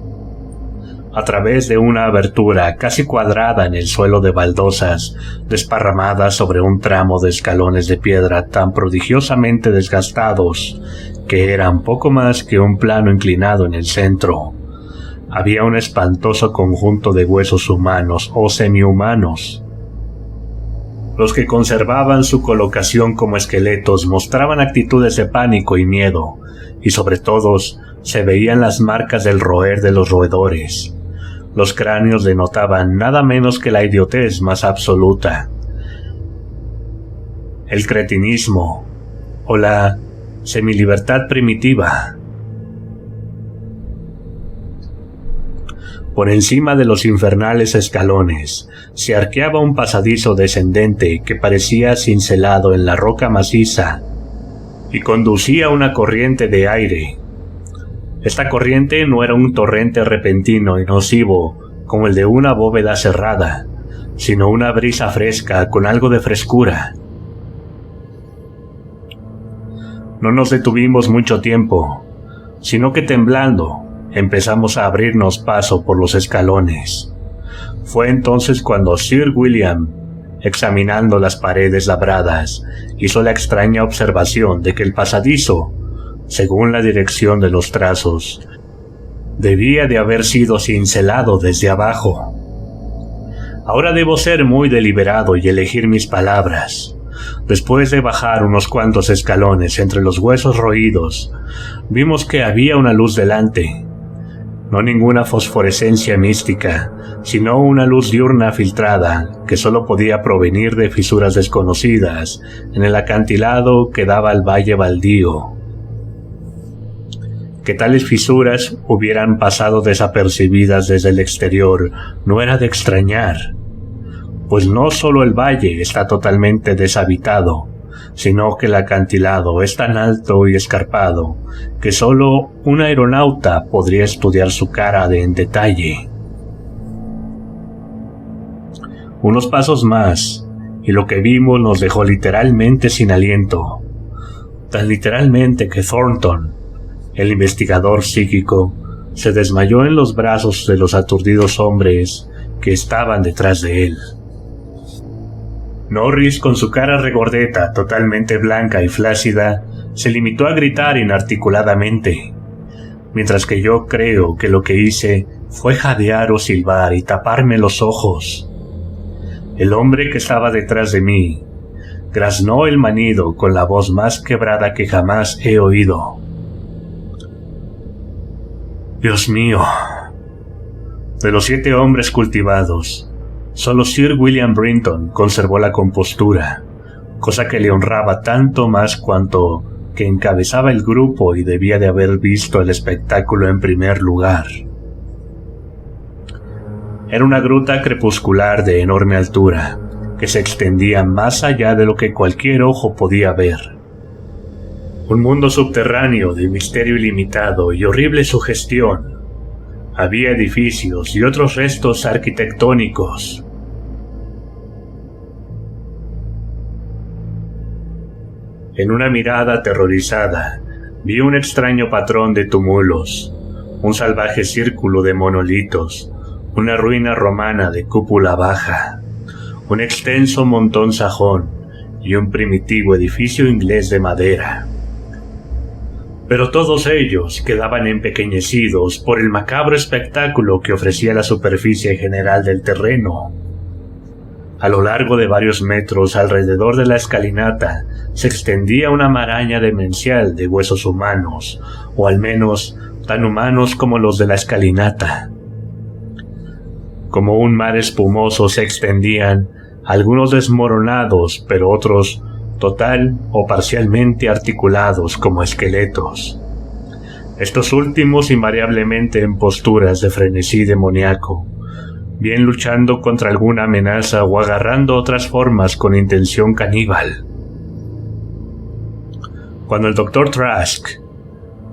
A través de una abertura casi cuadrada en el suelo de baldosas, desparramadas sobre un tramo de escalones de piedra tan prodigiosamente desgastados que eran poco más que un plano inclinado en el centro, había un espantoso conjunto de huesos humanos o semihumanos. Los que conservaban su colocación como esqueletos mostraban actitudes de pánico y miedo, y sobre todos se veían las marcas del roer de los roedores. Los cráneos denotaban nada menos que la idiotez más absoluta, el cretinismo o la semilibertad primitiva. Por encima de los infernales escalones se arqueaba un pasadizo descendente que parecía cincelado en la roca maciza y conducía a una corriente de aire. Esta corriente no era un torrente repentino y nocivo como el de una bóveda cerrada, sino una brisa fresca con algo de frescura. No nos detuvimos mucho tiempo, sino que temblando, empezamos a abrirnos paso por los escalones. Fue entonces cuando Sir William, examinando las paredes labradas, hizo la extraña observación de que el pasadizo, según la dirección de los trazos, debía de haber sido cincelado desde abajo. Ahora debo ser muy deliberado y elegir mis palabras. Después de bajar unos cuantos escalones entre los huesos roídos, vimos que había una luz delante. No ninguna fosforescencia mística, sino una luz diurna filtrada que solo podía provenir de fisuras desconocidas en el acantilado que daba al valle baldío. Que tales fisuras hubieran pasado desapercibidas desde el exterior no era de extrañar, pues no solo el valle está totalmente deshabitado, sino que el acantilado es tan alto y escarpado que solo un aeronauta podría estudiar su cara en detalle. Unos pasos más, y lo que vimos nos dejó literalmente sin aliento, tan literalmente que Thornton, el investigador psíquico, se desmayó en los brazos de los aturdidos hombres que estaban detrás de él. Norris, con su cara regordeta, totalmente blanca y flácida, se limitó a gritar inarticuladamente, mientras que yo creo que lo que hice fue jadear o silbar y taparme los ojos. El hombre que estaba detrás de mí graznó el manido con la voz más quebrada que jamás he oído. Dios mío. De los 7 hombres cultivados, solo Sir William Brinton conservó la compostura, cosa que le honraba tanto más cuanto que encabezaba el grupo y debía de haber visto el espectáculo en primer lugar. Era una gruta crepuscular de enorme altura, que se extendía más allá de lo que cualquier ojo podía ver. Un mundo subterráneo de misterio ilimitado y horrible sugestión. Había edificios y otros restos arquitectónicos. En una mirada aterrorizada, vi un extraño patrón de túmulos, un salvaje círculo de monolitos, una ruina romana de cúpula baja, un extenso montón sajón y un primitivo edificio inglés de madera. Pero todos ellos quedaban empequeñecidos por el macabro espectáculo que ofrecía la superficie general del terreno. A lo largo de varios metros alrededor de la escalinata se extendía una maraña demencial de huesos humanos, o al menos tan humanos como los de la escalinata. Como un mar espumoso se extendían, algunos desmoronados, pero otros total o parcialmente articulados como esqueletos. Estos últimos invariablemente en posturas de frenesí demoníaco, bien luchando contra alguna amenaza o agarrando otras formas con intención caníbal. Cuando el Dr. Trask,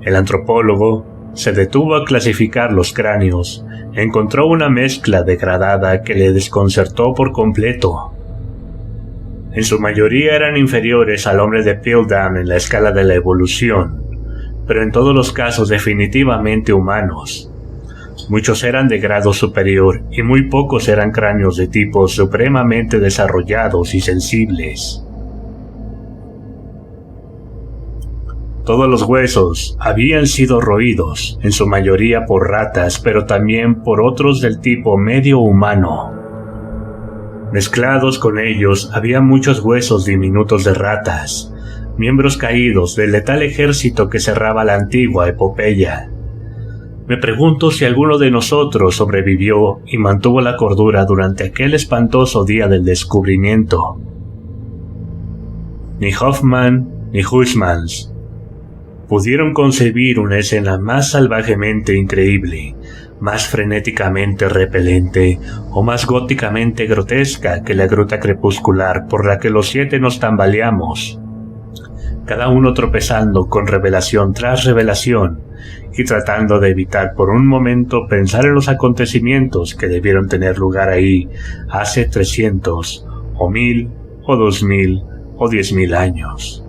el antropólogo, se detuvo a clasificar los cráneos, encontró una mezcla degradada que le desconcertó por completo. En su mayoría eran inferiores al hombre de Piltdown en la escala de la evolución, pero en todos los casos definitivamente humanos. Muchos eran de grado superior y muy pocos eran cráneos de tipos supremamente desarrollados y sensibles. Todos los huesos habían sido roídos, en su mayoría por ratas, pero también por otros del tipo medio humano. Mezclados con ellos había muchos huesos diminutos de ratas, miembros caídos del letal ejército que cerraba la antigua epopeya. Me pregunto si alguno de nosotros sobrevivió y mantuvo la cordura durante aquel espantoso día del descubrimiento. Ni Hoffman ni Huysmans pudieron concebir una escena más salvajemente increíble, más frenéticamente repelente o más góticamente grotesca que la gruta crepuscular por la que los 7 nos tambaleamos, cada uno tropezando con revelación tras revelación y tratando de evitar por un momento pensar en los acontecimientos que debieron tener lugar ahí hace 300 o 1000 o 2000 o 10.000 años.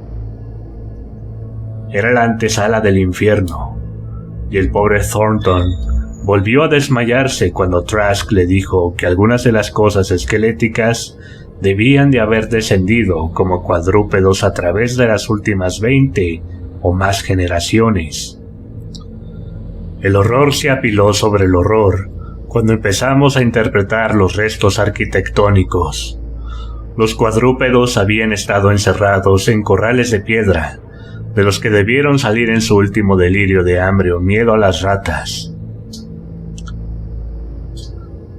Era la antesala del infierno, y el pobre Thornton volvió a desmayarse cuando Trask le dijo que algunas de las cosas esqueléticas debían de haber descendido como cuadrúpedos a través de las últimas 20 o más generaciones. El horror se apiló sobre el horror cuando empezamos a interpretar los restos arquitectónicos. Los cuadrúpedos habían estado encerrados en corrales de piedra, de los que debieron salir en su último delirio de hambre o miedo a las ratas.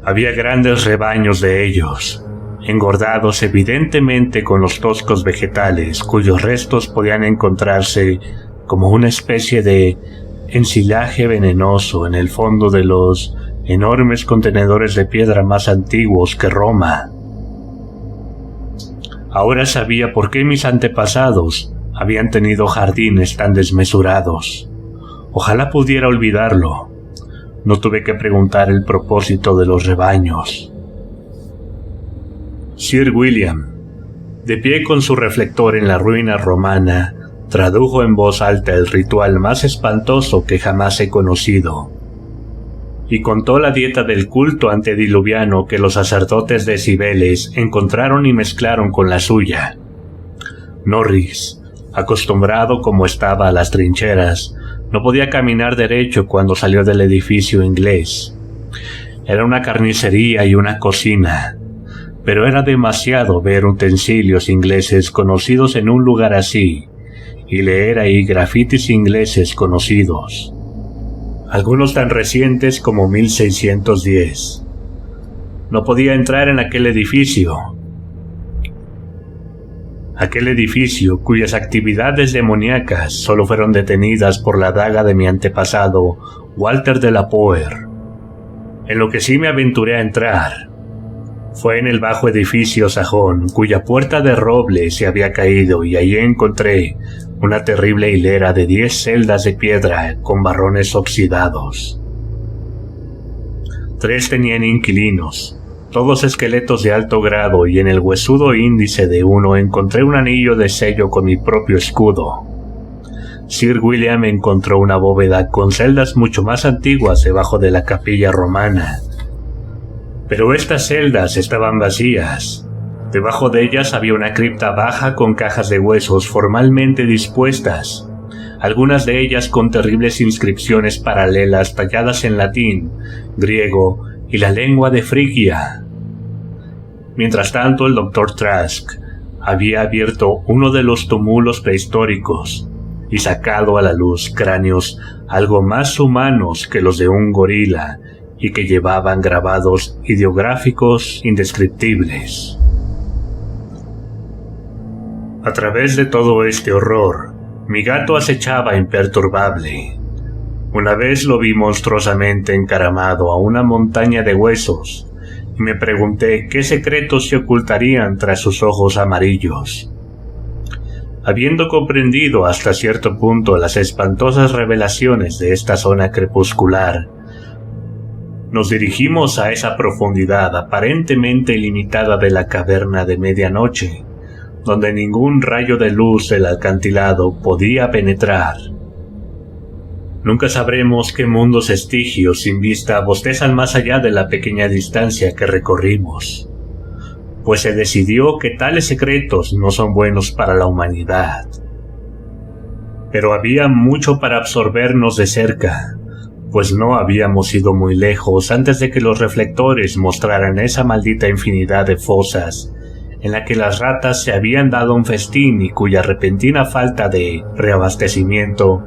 Había grandes rebaños de ellos, engordados evidentemente con los toscos vegetales cuyos restos podían encontrarse como una especie de ensilaje venenoso en el fondo de los enormes contenedores de piedra más antiguos que Roma. Ahora sabía por qué mis antepasados habían tenido jardines tan desmesurados. Ojalá pudiera olvidarlo. No tuve que preguntar el propósito de los rebaños. Sir William, de pie con su reflector en la ruina romana, tradujo en voz alta el ritual más espantoso que jamás he conocido, y contó la dieta del culto antediluviano que los sacerdotes de Cibeles encontraron y mezclaron con la suya. Norris, acostumbrado como estaba a las trincheras, no podía caminar derecho cuando salió del edificio inglés. Era una carnicería y una cocina, pero era demasiado ver utensilios ingleses conocidos en un lugar así, y leer ahí grafitis ingleses conocidos, algunos tan recientes como 1610. No podía entrar en aquel edificio cuyas actividades demoníacas solo fueron detenidas por la daga de mi antepasado, Walter de la Poer. En lo que sí me aventuré a entrar fue en el bajo edificio sajón, cuya puerta de roble se había caído, y allí encontré una terrible hilera de 10 celdas de piedra con barrones oxidados. 3 tenían inquilinos, todos esqueletos de alto grado, y en el huesudo índice de uno encontré un anillo de sello con mi propio escudo. Sir William encontró una bóveda con celdas mucho más antiguas debajo de la capilla romana. Pero estas celdas estaban vacías. Debajo de ellas había una cripta baja con cajas de huesos formalmente dispuestas, algunas de ellas con terribles inscripciones paralelas talladas en latín, griego y la lengua de Frigia. Mientras tanto, el Dr. Trask había abierto uno de los túmulos prehistóricos y sacado a la luz cráneos algo más humanos que los de un gorila y que llevaban grabados ideográficos indescriptibles. A través de todo este horror, mi gato acechaba imperturbable. Una vez lo vi monstruosamente encaramado a una montaña de huesos y me pregunté qué secretos se ocultarían tras sus ojos amarillos. Habiendo comprendido hasta cierto punto las espantosas revelaciones de esta zona crepuscular, nos dirigimos a esa profundidad aparentemente ilimitada de la caverna de medianoche, donde ningún rayo de luz del acantilado podía penetrar. Nunca sabremos qué mundos estigios sin vista bostezan más allá de la pequeña distancia que recorrimos, pues se decidió que tales secretos no son buenos para la humanidad. Pero había mucho para absorbernos de cerca, pues no habíamos ido muy lejos antes de que los reflectores mostraran esa maldita infinidad de fosas en la que las ratas se habían dado un festín y cuya repentina falta de reabastecimiento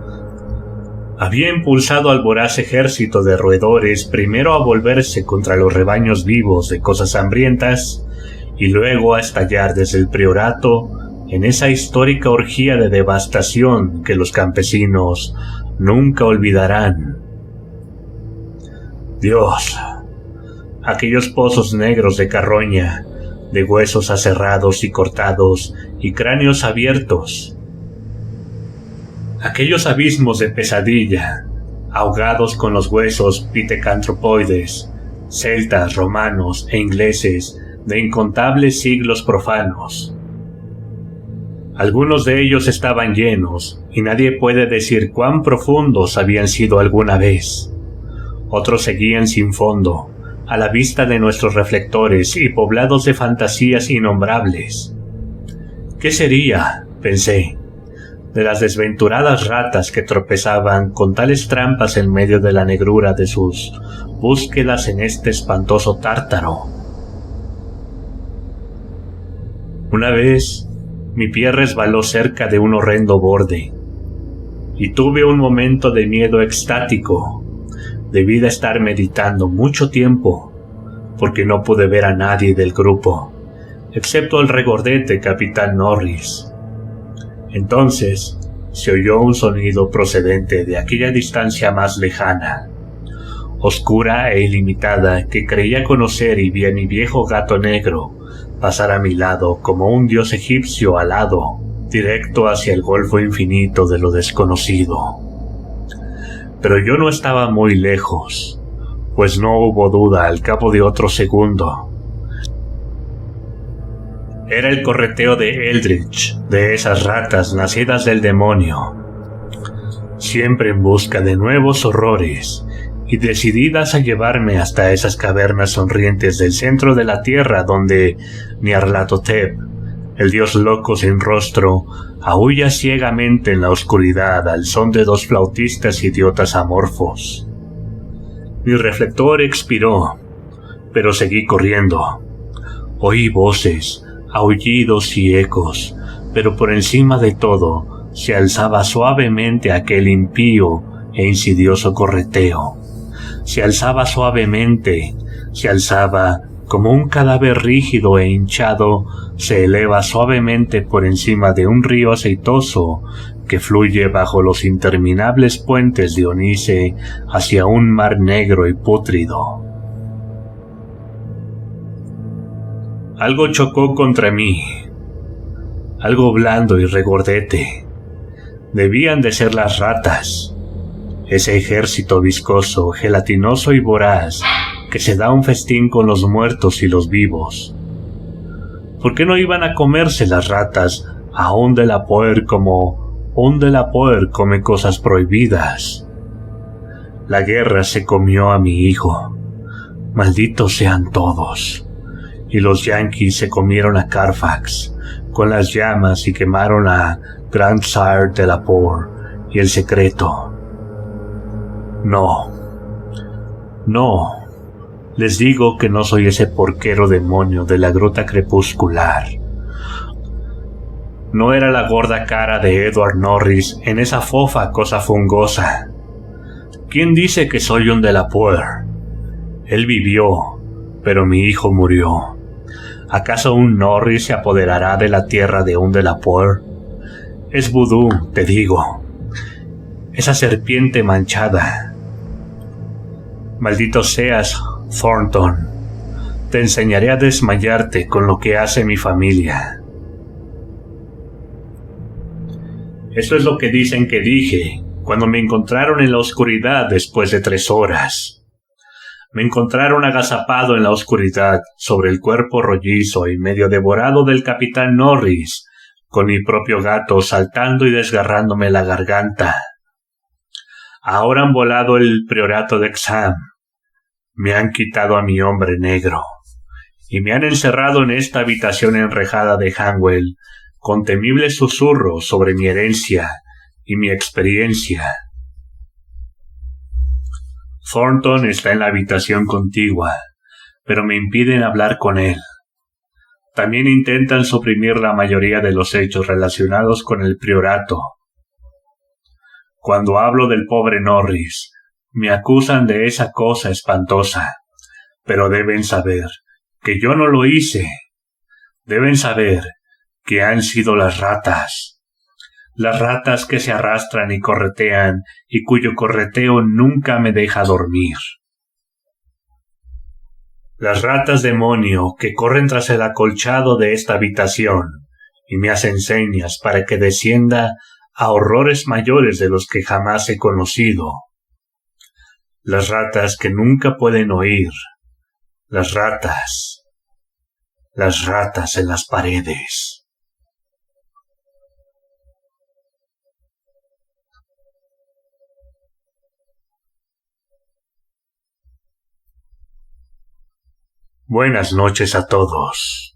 había impulsado al voraz ejército de roedores primero a volverse contra los rebaños vivos de cosas hambrientas y luego a estallar desde el priorato en esa histórica orgía de devastación que los campesinos nunca olvidarán. Dios, aquellos pozos negros de carroña, de huesos aserrados y cortados y cráneos abiertos. Aquellos abismos de pesadilla, ahogados con los huesos pithecanthropoides, celtas, romanos e ingleses de incontables siglos profanos. Algunos de ellos estaban llenos, y nadie puede decir cuán profundos habían sido alguna vez. Otros seguían sin fondo, a la vista de nuestros reflectores y poblados de fantasías innombrables. ¿Qué sería, pensé, de las desventuradas ratas que tropezaban con tales trampas en medio de la negrura de sus búsquedas en este espantoso tártaro? Una vez, mi pie resbaló cerca de un horrendo borde, y tuve un momento de miedo extático. Debí de estar meditando mucho tiempo, porque no pude ver a nadie del grupo, excepto el regordete Capitán Norris. Entonces, se oyó un sonido procedente de aquella distancia más lejana, oscura e ilimitada, que creía conocer, y vi a mi viejo gato negro pasar a mi lado como un dios egipcio alado, directo hacia el golfo infinito de lo desconocido. Pero yo no estaba muy lejos, pues no hubo duda al cabo de otro segundo. Era el correteo de Eldritch, de esas ratas nacidas del demonio, siempre en busca de nuevos horrores y decididas a llevarme hasta esas cavernas sonrientes del centro de la tierra donde Nyarlathotep, el dios loco sin rostro, aúlla ciegamente en la oscuridad al son de dos flautistas idiotas amorfos. Mi reflector expiró, pero seguí corriendo. Oí voces, aullidos y ecos, pero por encima de todo se alzaba suavemente aquel impío e insidioso correteo. Se alzaba suavemente, se alzaba como un cadáver rígido e hinchado se eleva suavemente por encima de un río aceitoso que fluye bajo los interminables puentes de Onice hacia un mar negro y pútrido. Algo chocó contra mí, algo blando y regordete. Debían de ser las ratas, ese ejército viscoso, gelatinoso y voraz que se da un festín con los muertos y los vivos. ¿Por qué no iban a comerse las ratas a un Delapoer como un Delapoer come cosas prohibidas? La guerra se comió a mi hijo. Malditos sean todos. Y los yanquis se comieron a Carfax con las llamas y quemaron a Grandsire Delapoer y el secreto. No. Les digo que no soy ese porquero demonio de la gruta crepuscular. No era la gorda cara de Edward Norris en esa fofa cosa fungosa. ¿Quién dice que soy un Delapoer? Él vivió, pero mi hijo murió. ¿Acaso un Norris se apoderará de la tierra de un Delapoer? Es vudú, te digo. Esa serpiente manchada. Maldito seas, Thornton. Te enseñaré a desmayarte con lo que hace mi familia. Eso es lo que dicen que dije cuando me encontraron en la oscuridad después de 3 horas. Me encontraron agazapado en la oscuridad sobre el cuerpo rollizo y medio devorado del capitán Norris, con mi propio gato saltando y desgarrándome la garganta. Ahora han volado el priorato de Exham. Me han quitado a mi hombre negro y me han encerrado en esta habitación enrejada de Hanwell con temibles susurros sobre mi herencia y mi experiencia. Thornton está en la habitación contigua, pero me impiden hablar con él. También intentan suprimir la mayoría de los hechos relacionados con el priorato. Cuando hablo del pobre Norris, me acusan de esa cosa espantosa, pero deben saber que yo no lo hice. Deben saber que han sido las ratas que se arrastran y corretean y cuyo correteo nunca me deja dormir. Las ratas demonio que corren tras el acolchado de esta habitación y me hacen señas para que descienda a horrores mayores de los que jamás he conocido. Las ratas que nunca pueden oír. Las ratas en las paredes. Buenas noches a todos.